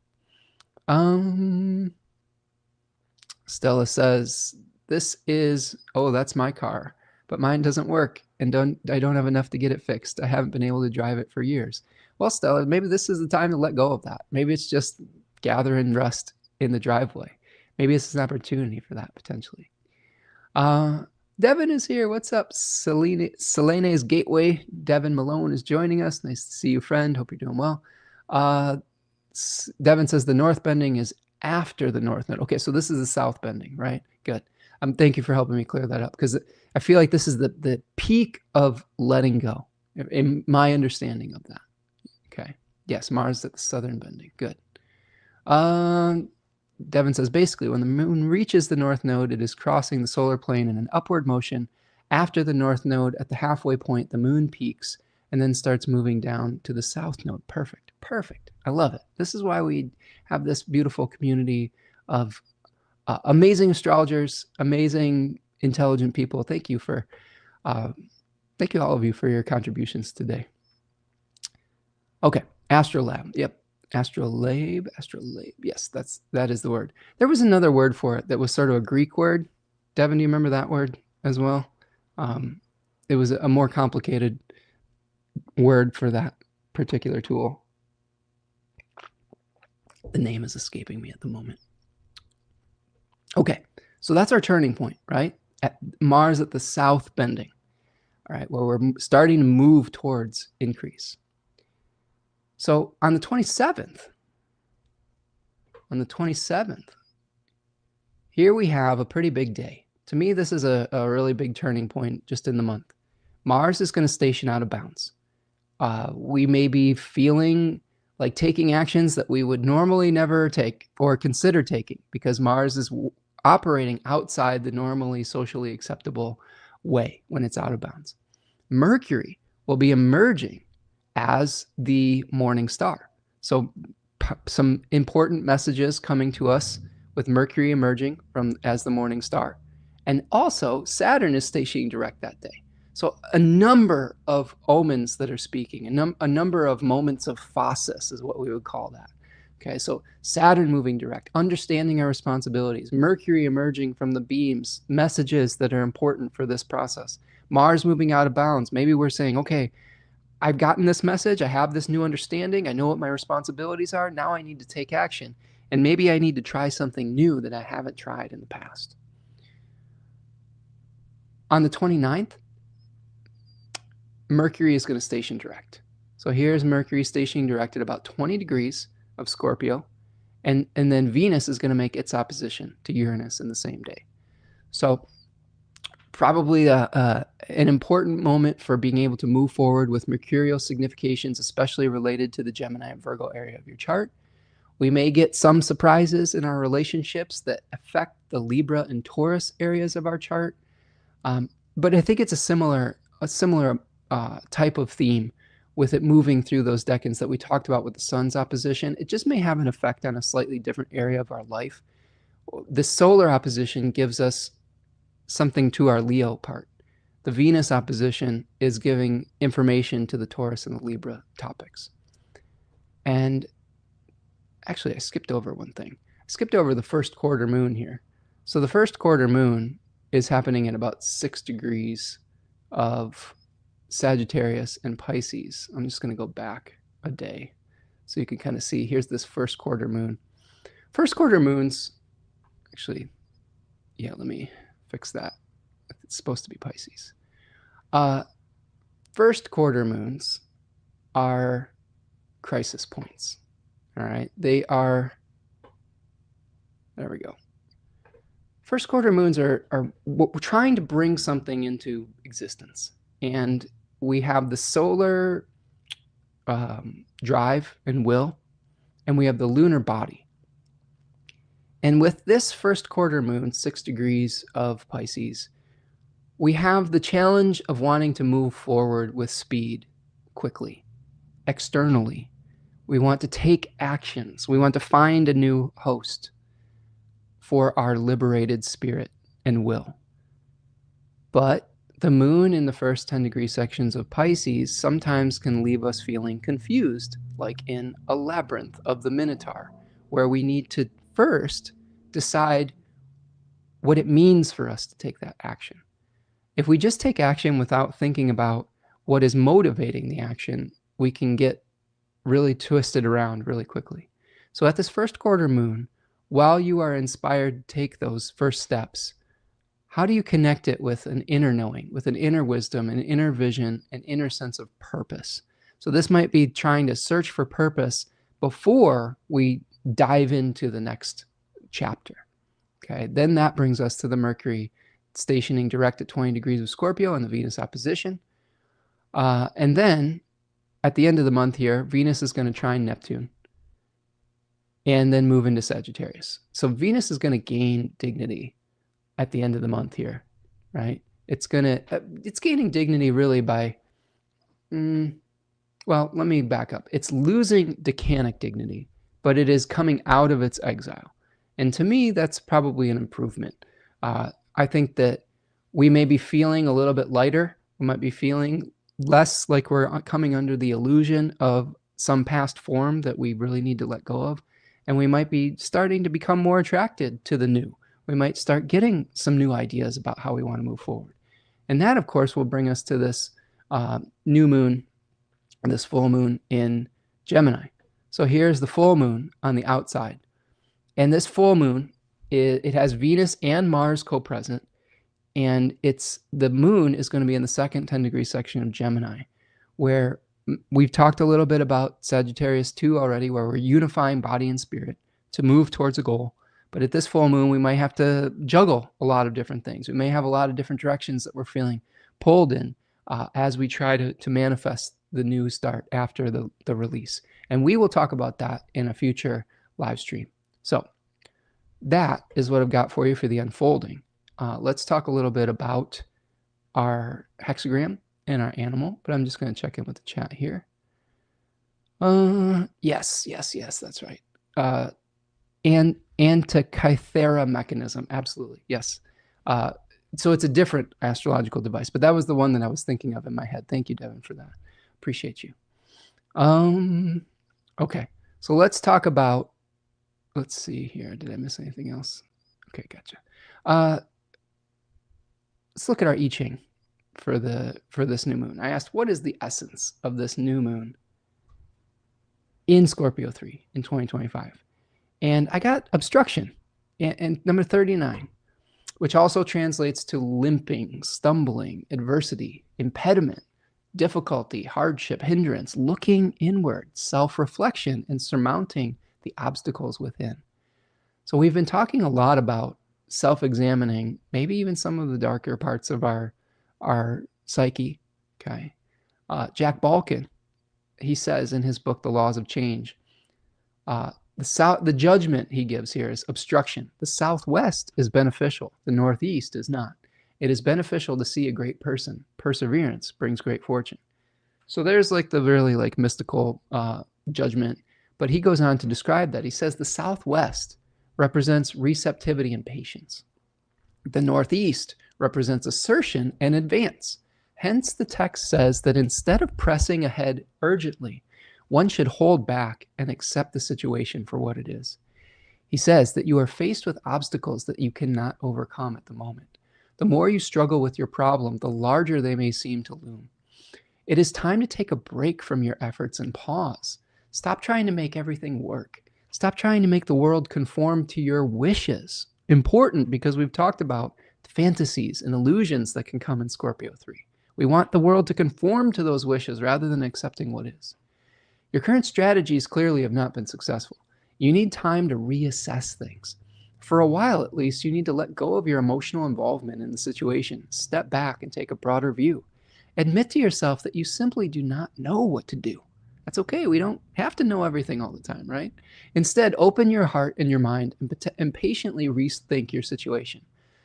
Stella says, this is, oh, that's my car, but mine doesn't work and I don't have enough to get it fixed. I haven't been able to drive it for years. Well, Stella, maybe this is the time to let go of that. Maybe it's just gathering rust in the driveway. Maybe it's an opportunity for that potentially. Devin is here. What's up? Selene's Gateway. Devin Malone is joining us. Nice to see you, friend. Hope you're doing well. Devin says the north bending is after the north node. Okay, so this is the south bending, right? Good. Thank you for helping me clear that up, because I feel like this is the peak of letting go, in my understanding of that. Okay. Yes, Mars at the southern bending. Good. Devin says, basically, when the moon reaches the north node, it is crossing the solar plane in an upward motion. After the north node, at the halfway point, the moon peaks and then starts moving down to the south node. Perfect. Perfect. I love it. This is why we have this beautiful community of amazing astrologers, amazing, intelligent people. Thank you for, thank you all of you for your contributions today. Okay, Astrolab. Yep, Astrolabe. Yes, that is the word. There was another word for it that was sort of a Greek word. Devin, do you remember that word as well? It was a more complicated word for that particular tool. The name is escaping me at the moment. Okay, so that's our turning point, right? At Mars at the south bending, all right, where we're starting to move towards increase. So on the 27th, here we have a pretty big day. To me, this is a really big turning point just in the month. Mars is going to station out of bounds. We may be feeling like taking actions that we would normally never take or consider taking, because Mars is operating outside the normally socially acceptable way when it's out of bounds. Mercury will be emerging as the morning star. So some important messages coming to us with Mercury emerging as the morning star. And also Saturn is stationing direct that day. So a number of omens that are speaking, a number of moments of phasis is what we would call that. Okay, so Saturn moving direct, understanding our responsibilities, Mercury emerging from the beams, messages that are important for this process. Mars moving out of bounds. Maybe we're saying, okay, I've gotten this message, I have this new understanding, I know what my responsibilities are, now I need to take action. And maybe I need to try something new that I haven't tried in the past. On the 29th, Mercury is going to station direct. So here's Mercury stationing direct at about 20 degrees of Scorpio, and then Venus is going to make its opposition to Uranus in the same day. So probably an important moment for being able to move forward with mercurial significations, especially related to the Gemini and Virgo area of your chart. We may get some surprises in our relationships that affect the Libra and Taurus areas of our chart. But I think it's a similar type of theme with it moving through those decans that we talked about with the Sun's opposition. It just may have an effect on a slightly different area of our life. The solar opposition gives us something to our Leo part. The Venus opposition is giving information to the Taurus and the Libra topics. And actually, I skipped over one thing. I skipped over the first quarter moon here. So the first quarter moon is happening at about 6 degrees of Sagittarius and Pisces. I'm just going to go back a day so you can kind of see. Here's this first quarter moon. First quarter moons, actually, yeah, let me fix that. It's supposed to be Pisces. First quarter moons are crisis points. All right, they are, there we go. First quarter moons are we're trying to bring something into existence. And we have the solar drive and will, and we have the lunar body. And with this first quarter moon, 6 degrees of Pisces, we have the challenge of wanting to move forward with speed quickly, externally. We want to take actions. We want to find a new host for our liberated spirit and will. But the moon in the first 10-degree sections of Pisces sometimes can leave us feeling confused, like in a labyrinth of the Minotaur, where we need to first decide what it means for us to take that action. If we just take action without thinking about what is motivating the action, we can get really twisted around really quickly. So at this first quarter moon, while you are inspired to take those first steps, how do you connect it with an inner knowing, with an inner wisdom, an inner vision, an inner sense of purpose? So this might be trying to search for purpose before we dive into the next chapter. Okay, then that brings us to the Mercury stationing direct at 20 degrees of Scorpio and the Venus opposition. And then at the end of the month here, Venus is going to trine Neptune and then move into Sagittarius. So Venus is going to gain dignity at the end of the month here, right? It's gaining dignity really by, well, let me back up. It's losing Decanic dignity, but it is coming out of its exile. And to me, that's probably an improvement. I think that we may be feeling a little bit lighter. We might be feeling less like we're coming under the illusion of some past form that we really need to let go of. And we might be starting to become more attracted to the new. We might start getting some new ideas about how we want to move forward. And that, of course, will bring us to this new moon, this full moon in Gemini. So here's the full moon on the outside. And this full moon, it has Venus and Mars co-present. And the moon is going to be in the second 10-degree section of Gemini, where we've talked a little bit about Sagittarius 2 already, where we're unifying body and spirit to move towards a goal. But at this full moon, we might have to juggle a lot of different things. We may have a lot of different directions that we're feeling pulled in. as we try to manifest the new start after the release. And we will talk about that in a future live stream. So that is what I've got for you for the unfolding. Let's talk a little bit about our hexagram and our animal, but I'm just going to check in with the chat here. Yes, that's right. And Antikythera mechanism, absolutely, yes. So it's a different astrological device, but that was the one that I was thinking of in my head. Thank you, Devin, for that. Appreciate you. Okay, so let's talk about, let's see here. Did I miss anything else? Okay, gotcha. Let's look at our I-Ching for this new moon. I asked, what is the essence of this new moon in Scorpio 3 in 2025? And I got obstruction and number 39, which also translates to limping, stumbling, adversity, impediment, difficulty, hardship, hindrance, looking inward, self-reflection, and surmounting the obstacles within. So we've been talking a lot about self-examining, maybe even some of the darker parts of our psyche. Okay, Jack Balkin, he says in his book, The Laws of Change, the judgment he gives here is obstruction. The southwest is beneficial. The northeast is not. It is beneficial to see a great person. Perseverance brings great fortune. So there's like the really like mystical judgment. But he goes on to describe that. He says the southwest represents receptivity and patience. The northeast represents assertion and advance. Hence, the text says that instead of pressing ahead urgently, one should hold back and accept the situation for what it is. He says that you are faced with obstacles that you cannot overcome at the moment. The more you struggle with your problem, the larger they may seem to loom. It is time to take a break from your efforts and pause. Stop trying to make everything work. Stop trying to make the world conform to your wishes. Important, because we've talked about fantasies and illusions that can come in Scorpio 3. We want the world to conform to those wishes rather than accepting what is. Your current strategies clearly have not been successful. You need time to reassess things. For a while, at least, you need to let go of your emotional involvement in the situation, step back and take a broader view. Admit to yourself that you simply do not know what to do. That's okay. We don't have to know everything all the time, right? Instead, open your heart and your mind and patiently rethink your situation.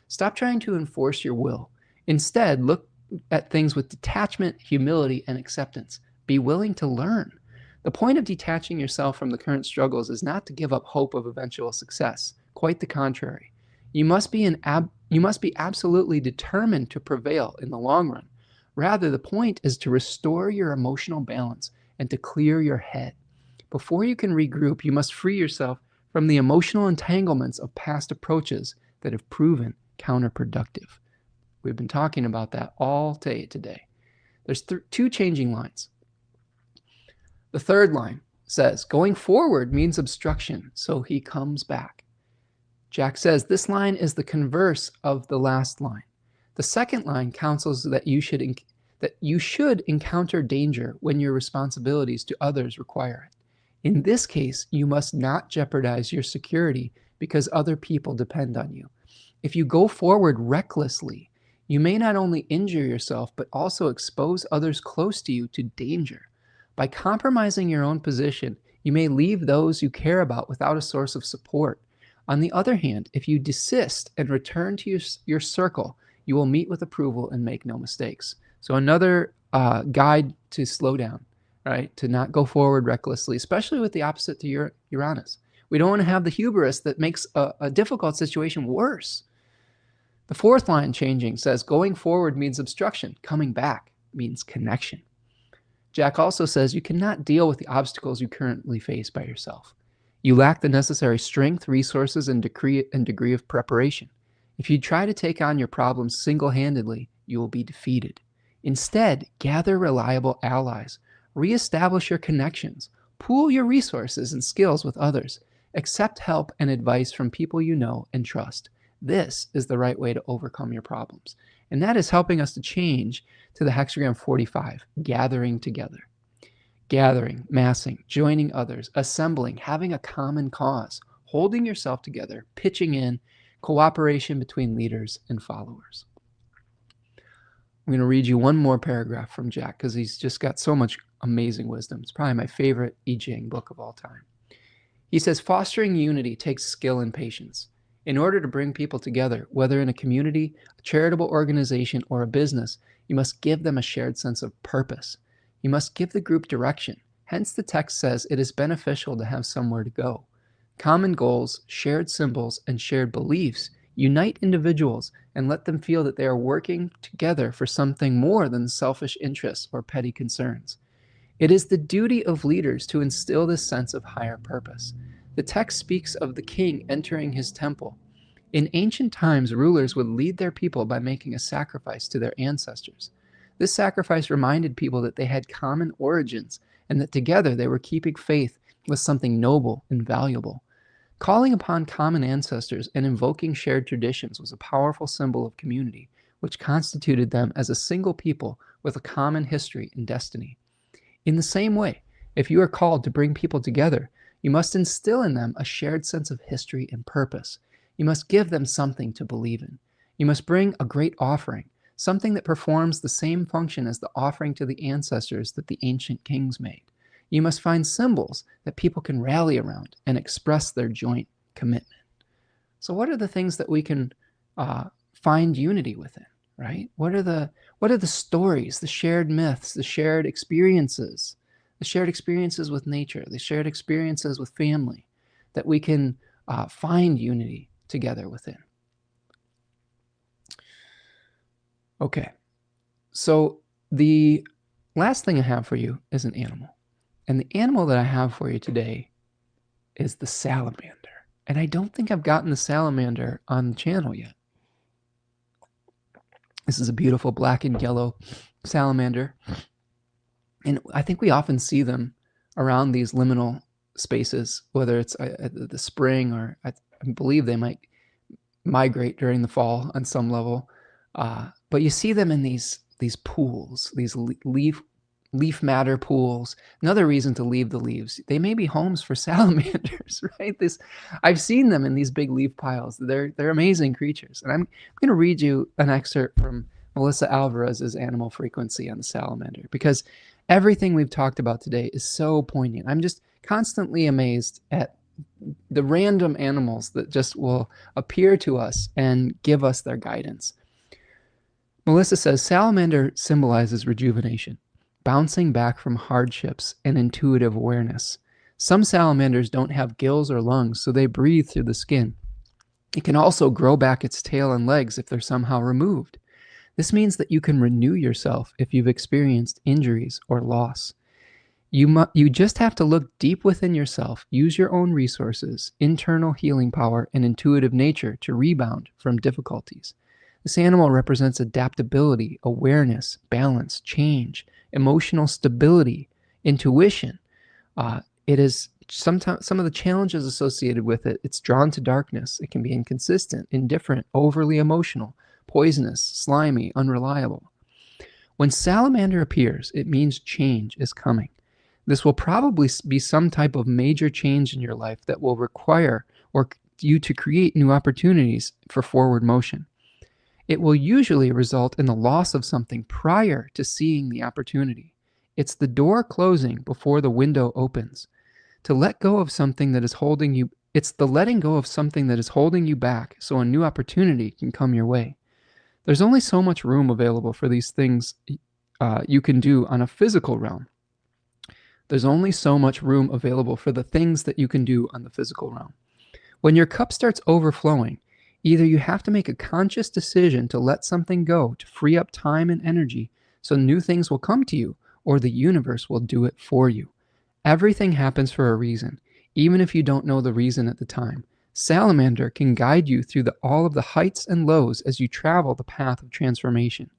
Stop trying to enforce your will. Instead, look at things with detachment, humility, and acceptance. Be willing to learn. The point of detaching yourself from the current struggles is not to give up hope of eventual success. Quite the contrary. You must be absolutely determined to prevail in the long run. Rather, the point is to restore your emotional balance and to clear your head. Before you can regroup, you must free yourself from the emotional entanglements of past approaches that have proven counterproductive. We've been talking about that all day today. There's two changing lines. The third line says, going forward means obstruction, so he comes back. Jack says, this line is the converse of the last line. The second line counsels that you should encounter danger when your responsibilities to others require it. In this case, you must not jeopardize your security because other people depend on you. If you go forward recklessly, you may not only injure yourself, but also expose others close to you to danger. By compromising your own position, you may leave those you care about without a source of support. On the other hand, if you desist and return to your circle, you will meet with approval and make no mistakes. So another guide to slow down, right? To not go forward recklessly, especially with the opposite to Uranus. We don't want to have the hubris that makes a difficult situation worse. The fourth line changing says, going forward means obstruction. Coming back means connection. Jack also says you cannot deal with the obstacles you currently face by yourself. You lack the necessary strength, resources, and degree of preparation. If you try to take on your problems single-handedly, you will be defeated. Instead, gather reliable allies, reestablish your connections, pool your resources and skills with others, accept help and advice from people you know and trust. This is the right way to overcome your problems. And that is helping us to change to the hexagram 45, gathering together. Gathering, massing, joining others, assembling, having a common cause, holding yourself together, pitching in, cooperation between leaders and followers. I'm going to read you one more paragraph from Jack because he's just got so much amazing wisdom. It's probably my favorite I-Ching book of all time. He says, fostering unity takes skill and patience. In order to bring people together, whether in a community, a charitable organization, or a business, you must give them a shared sense of purpose. You must give the group direction. Hence, the text says it is beneficial to have somewhere to go. Common goals, shared symbols, and shared beliefs unite individuals and let them feel that they are working together for something more than selfish interests or petty concerns. It is the duty of leaders to instill this sense of higher purpose. The text speaks of the king entering his temple. In ancient times, rulers would lead their people by making a sacrifice to their ancestors. This sacrifice reminded people that they had common origins and that together they were keeping faith with something noble and valuable. Calling upon common ancestors and invoking shared traditions was a powerful symbol of community, which constituted them as a single people with a common history and destiny. In the same way, if you are called to bring people together, you must instill in them a shared sense of history and purpose. You must give them something to believe in. You must bring a great offering, something that performs the same function as the offering to the ancestors that the ancient kings made. You must find symbols that people can rally around and express their joint commitment. So what are the things that we can find unity within, right? What are the stories, the shared myths, the shared experiences with nature, the shared experiences with family that we can find unity together within? Okay, so the last thing I have for you is an animal. And the animal that I have for you today is the salamander. And I don't think I've gotten the salamander on the channel yet. This is a beautiful black and yellow salamander. And I think we often see them around these liminal spaces, whether it's the spring or I believe they might migrate during the fall on some level. But you see them in these pools, these leaf matter pools. Another reason to leave the leaves. They may be homes for salamanders, right? I've seen them in these big leaf piles. They're amazing creatures. And I'm going to read you an excerpt from Melissa Alvarez's Animal Frequency on the salamander, because everything we've talked about today is so poignant. I'm just constantly amazed at the random animals that just will appear to us and give us their guidance. Melissa says, salamander symbolizes rejuvenation, bouncing back from hardships and intuitive awareness. Some salamanders don't have gills or lungs, so they breathe through the skin. It can also grow back its tail and legs if they're somehow removed. This means that you can renew yourself if you've experienced injuries or loss. You just have to look deep within yourself, use your own resources, internal healing power, and intuitive nature to rebound from difficulties. This animal represents adaptability, awareness, balance, change, emotional stability, intuition. It is sometimes some of the challenges associated with it. It's drawn to darkness. It can be inconsistent, indifferent, overly emotional, poisonous, slimy, unreliable. When salamander appears, it means change is coming. This will probably be some type of major change in your life that will require you to create new opportunities for forward motion. It will usually result in the loss of something prior to seeing the opportunity. It's the door closing before the window opens. To let go of something that is holding you, it's the letting go of something that is holding you back so a new opportunity can come your way. There's only so much room available for these things you can do on a physical realm. There's only so much room available for the things that you can do on the physical realm. When your cup starts overflowing, either you have to make a conscious decision to let something go to free up time and energy so new things will come to you, or the universe will do it for you. Everything happens for a reason, even if you don't know the reason at the time. Salamander can guide you through all of the heights and lows as you travel the path of transformation.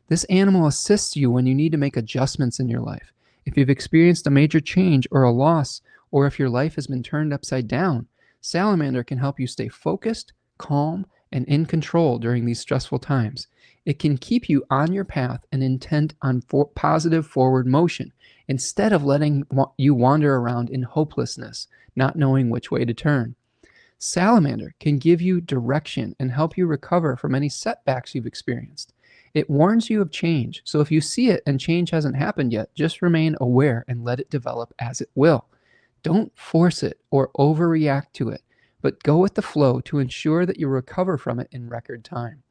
This animal assists you when you need to make adjustments in your life. If you've experienced a major change or a loss, or if your life has been turned upside down, salamander can help you stay focused, calm, and in control during these stressful times. It can keep you on your path and intent on positive forward motion instead of letting you wander around in hopelessness, not knowing which way to turn. Salamander can give you direction and help you recover from any setbacks you've experienced. It warns you of change. So if you see it and change hasn't happened yet, just remain aware and let it develop as it will. Don't force it or overreact to it, but go with the flow to ensure that you recover from it in record time.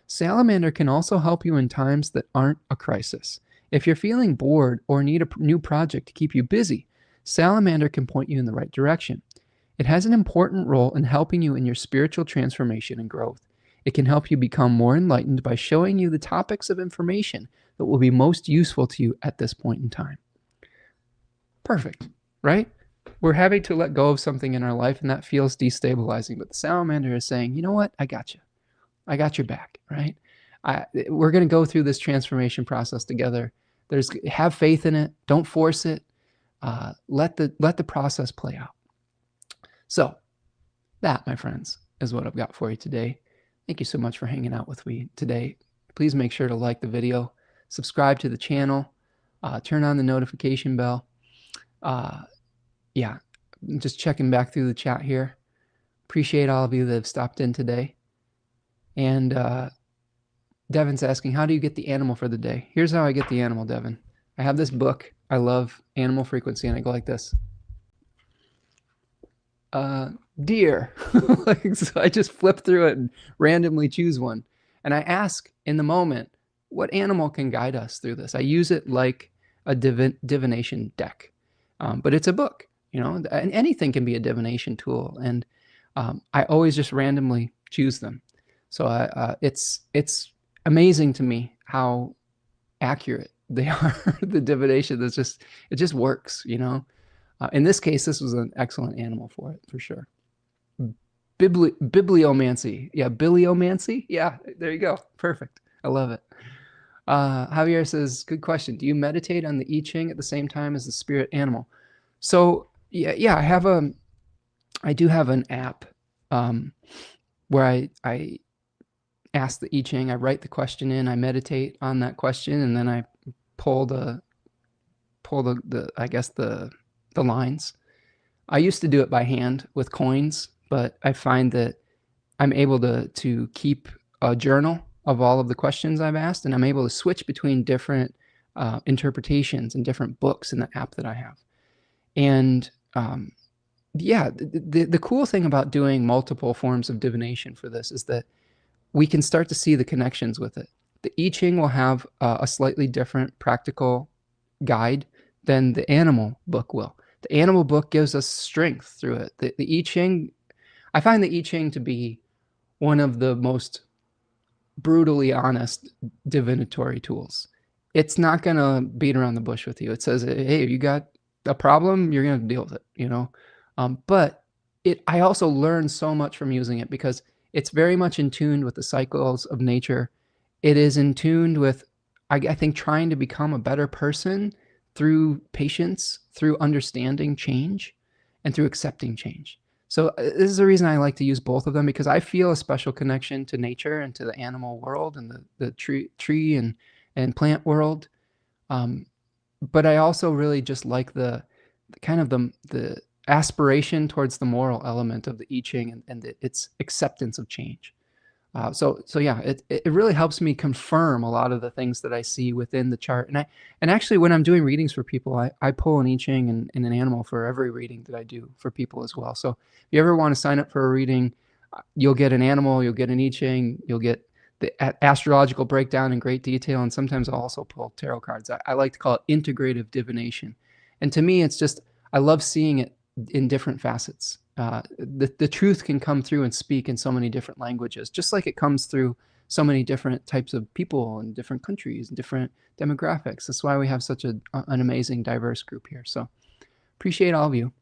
Salamander can also help you in times that aren't a crisis. If you're feeling bored or need a new project to keep you busy, Salamander can point you in the right direction. It has an important role in helping you in your spiritual transformation and growth. It can help you become more enlightened by showing you the topics of information that will be most useful to you at this point in time. Perfect, right? We're having to let go of something in our life, and that feels destabilizing. But the salamander is saying, you know what? I got you. I got your back, right? We're going to go through this transformation process together. Have faith in it. Don't force it. Let the process play out. So that, my friends, is what I've got for you today. Thank you so much for hanging out with me today. Please make sure to like the video, subscribe to the channel, turn on the notification bell. Yeah, just checking back through the chat here. Appreciate all of you that have stopped in today. And Devin's asking, how do you get the animal for the day? Here's how I get the animal, Devin. I have this book. I love animal frequency, and I go like this. Deer. So I just flip through it and randomly choose one. And I ask in the moment, what animal can guide us through this? I use it like a divination deck. But it's a book, you know, and anything can be a divination tool. And I always just randomly choose them. So it's amazing to me how accurate they are. The divination it just works, you know. In this case, this was an excellent animal for it, for sure. Bibliomancy. Yeah, bibliomancy. Yeah, there you go. Perfect. I love it. Javier says, good question. Do you meditate on the I-Ching at the same time as the spirit animal? So yeah, I do have an app where I ask the I-Ching, I write the question in, I meditate on that question, and then I pull the I guess the lines. I used to do it by hand with coins, but I find that I'm able to keep a journal of all of the questions I've asked, and I'm able to switch between different interpretations and different books in the app that I have. And yeah, the cool thing about doing multiple forms of divination for this is that we can start to see the connections with it. The I-Ching will have a slightly different practical guide than the animal book will. The animal book gives us strength through it. The I-Ching, I find the I-Ching to be one of the most brutally honest divinatory tools. It's not going to beat around the bush with you. It says, hey, you got a problem, you're going to deal with it, you know. But I also learned so much from using it because it's very much in tune with the cycles of nature. It is in tune with, I think, trying to become a better person through patience, through understanding change, and through accepting change. So this is the reason I like to use both of them, because I feel a special connection to nature and to the animal world and the tree and plant world. But I also really just like the kind of the aspiration towards the moral element of the I-Ching and its acceptance of change. So yeah, it really helps me confirm a lot of the things that I see within the chart. And actually, when I'm doing readings for people, I pull an I-Ching and an animal for every reading that I do for people as well. So if you ever want to sign up for a reading, you'll get an animal, you'll get an I-Ching, you'll get the astrological breakdown in great detail, and sometimes I'll also pull tarot cards. I like to call it integrative divination. And to me, it's just, I love seeing it in different facets. The truth can come through and speak in so many different languages, just like it comes through so many different types of people in different countries and different demographics. That's why we have such an amazing, diverse group here. So appreciate all of you.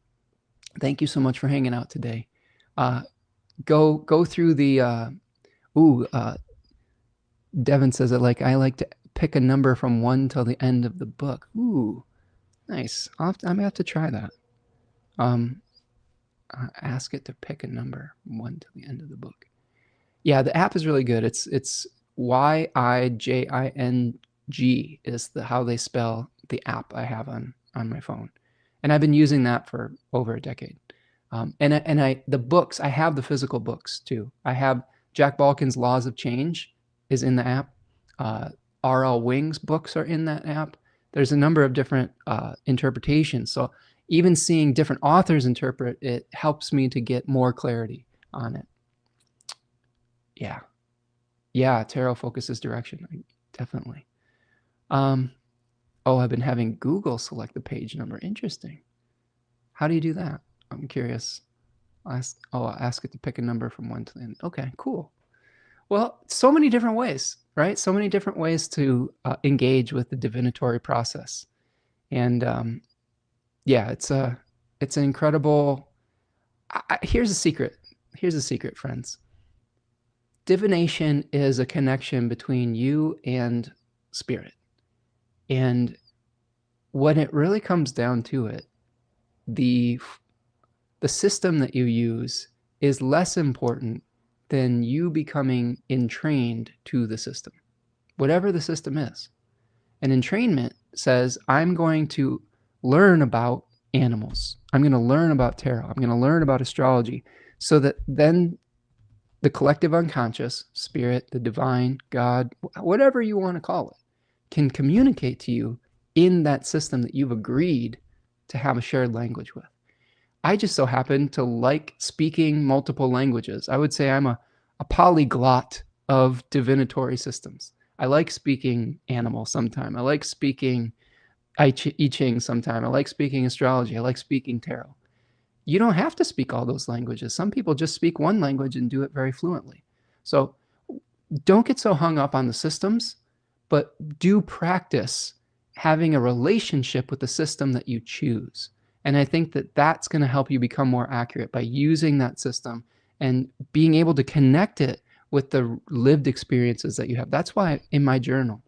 Thank you so much for hanging out today. Go through the, Devin says it like, I like to pick a number from 1 till the end of the book. Ooh, nice. I'm gonna have to try that. Ask it to pick a number 1 to the end of the book. Yeah, the app is really good. It's Y-I-J-I-N-G is how they spell the app I have on my phone, and I've been using that for over a decade. The books, I have the physical books too. I have Jack Balkin's Laws of Change is in the app. R.L. Wing's books are in that app. There's a number of different interpretations. So even seeing different authors interpret it helps me to get more clarity on it. Yeah. Yeah, tarot focuses direction. Definitely. Oh, I've been having Google select the page number. Interesting. How do you do that? I'm curious. I'll ask it to pick a number from 1 to 10. Okay, cool. Well, so many different ways, right? So many different ways to engage with the divinatory process. And yeah, it's an incredible. Here's a secret. Here's a secret, friends. Divination is a connection between you and spirit. And when it really comes down to it, the system that you use is less important than you becoming entrained to the system, whatever the system is. An entrainment says, I'm going to learn about animals. I'm going to learn about tarot. I'm going to learn about astrology, so that then the collective unconscious, spirit, the divine, God, whatever you want to call it, can communicate to you in that system that you've agreed to have a shared language with. I just so happen to like speaking multiple languages. I would say I'm a polyglot of divinatory systems. I like speaking animal sometime. I like speaking I-Ching sometime. I like speaking astrology. I like speaking tarot. You don't have to speak all those languages. Some people just speak one language and do it very fluently. So don't get so hung up on the systems, but do practice having a relationship with the system that you choose. And I think that that's going to help you become more accurate by using that system and being able to connect it with the lived experiences that you have. That's why in my journal,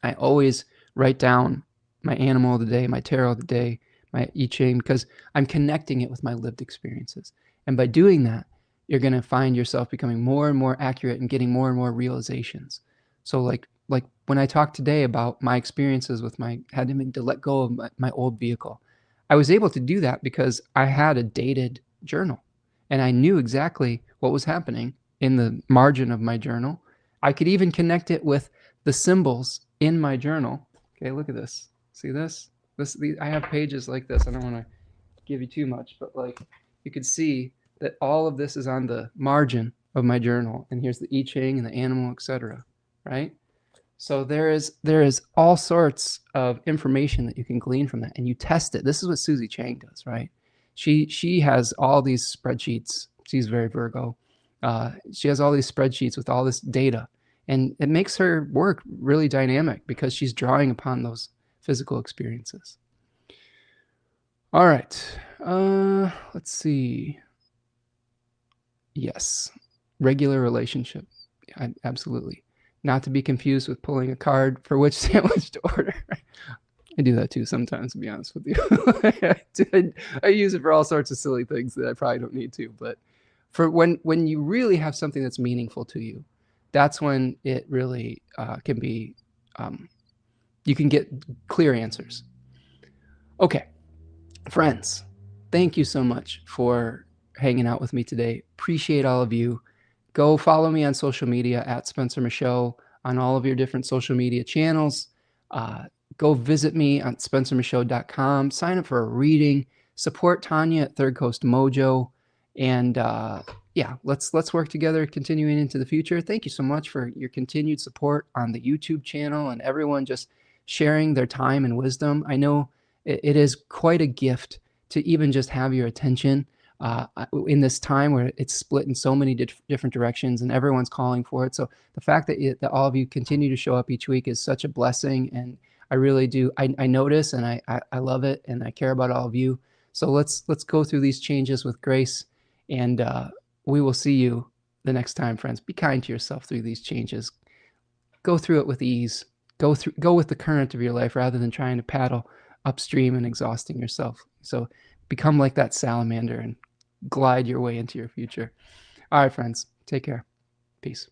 I always write down my animal of the day, my tarot of the day, my I-Ching, because I'm connecting it with my lived experiences. And by doing that, you're going to find yourself becoming more and more accurate and getting more and more realizations. So like when I talked today about my experiences with having to let go of my old vehicle, I was able to do that because I had a dated journal and I knew exactly what was happening in the margin of my journal. I could even connect it with the symbols in my journal. Okay, look at this. See this? I have pages like this. I don't want to give you too much, but like you could see that all of this is on the margin of my journal. And here's the I-Ching and the animal, etc. Right? So there is all sorts of information that you can glean from that, and you test it. This is what Susie Chang does, right? She has all these spreadsheets. She's very Virgo. She has all these spreadsheets with all this data, and it makes her work really dynamic because she's drawing upon those physical experiences. All right, let's see. Yes, regular relationship. Yeah, absolutely. Not to be confused with pulling a card for which sandwich to order. I do that too sometimes, to be honest with you. I use it for all sorts of silly things that I probably don't need to. But for when you really have something that's meaningful to you, that's when it really can be, you can get clear answers. Okay, friends, thank you so much for hanging out with me today. Appreciate all of you. Go follow me on social media at Spencer Michaud on all of your different social media channels. Go visit me on spencermichaud.com. Sign up for a reading. Support Tanya at Third Coast Mojo. And yeah, let's work together continuing into the future. Thank you so much for your continued support on the YouTube channel and everyone just sharing their time and wisdom. I know it is quite a gift to even just have your attention in this time where it's split in so many different directions and everyone's calling for it. So the fact that all of you continue to show up each week is such a blessing. And I really do. I notice and I love it and I care about all of you. So let's go through these changes with grace, and we will see you the next time, friends. Be kind to yourself through these changes. Go through it with ease. Go with the current of your life rather than trying to paddle upstream and exhausting yourself. So become like that salamander and glide your way into your future. All right, friends. Take care. Peace.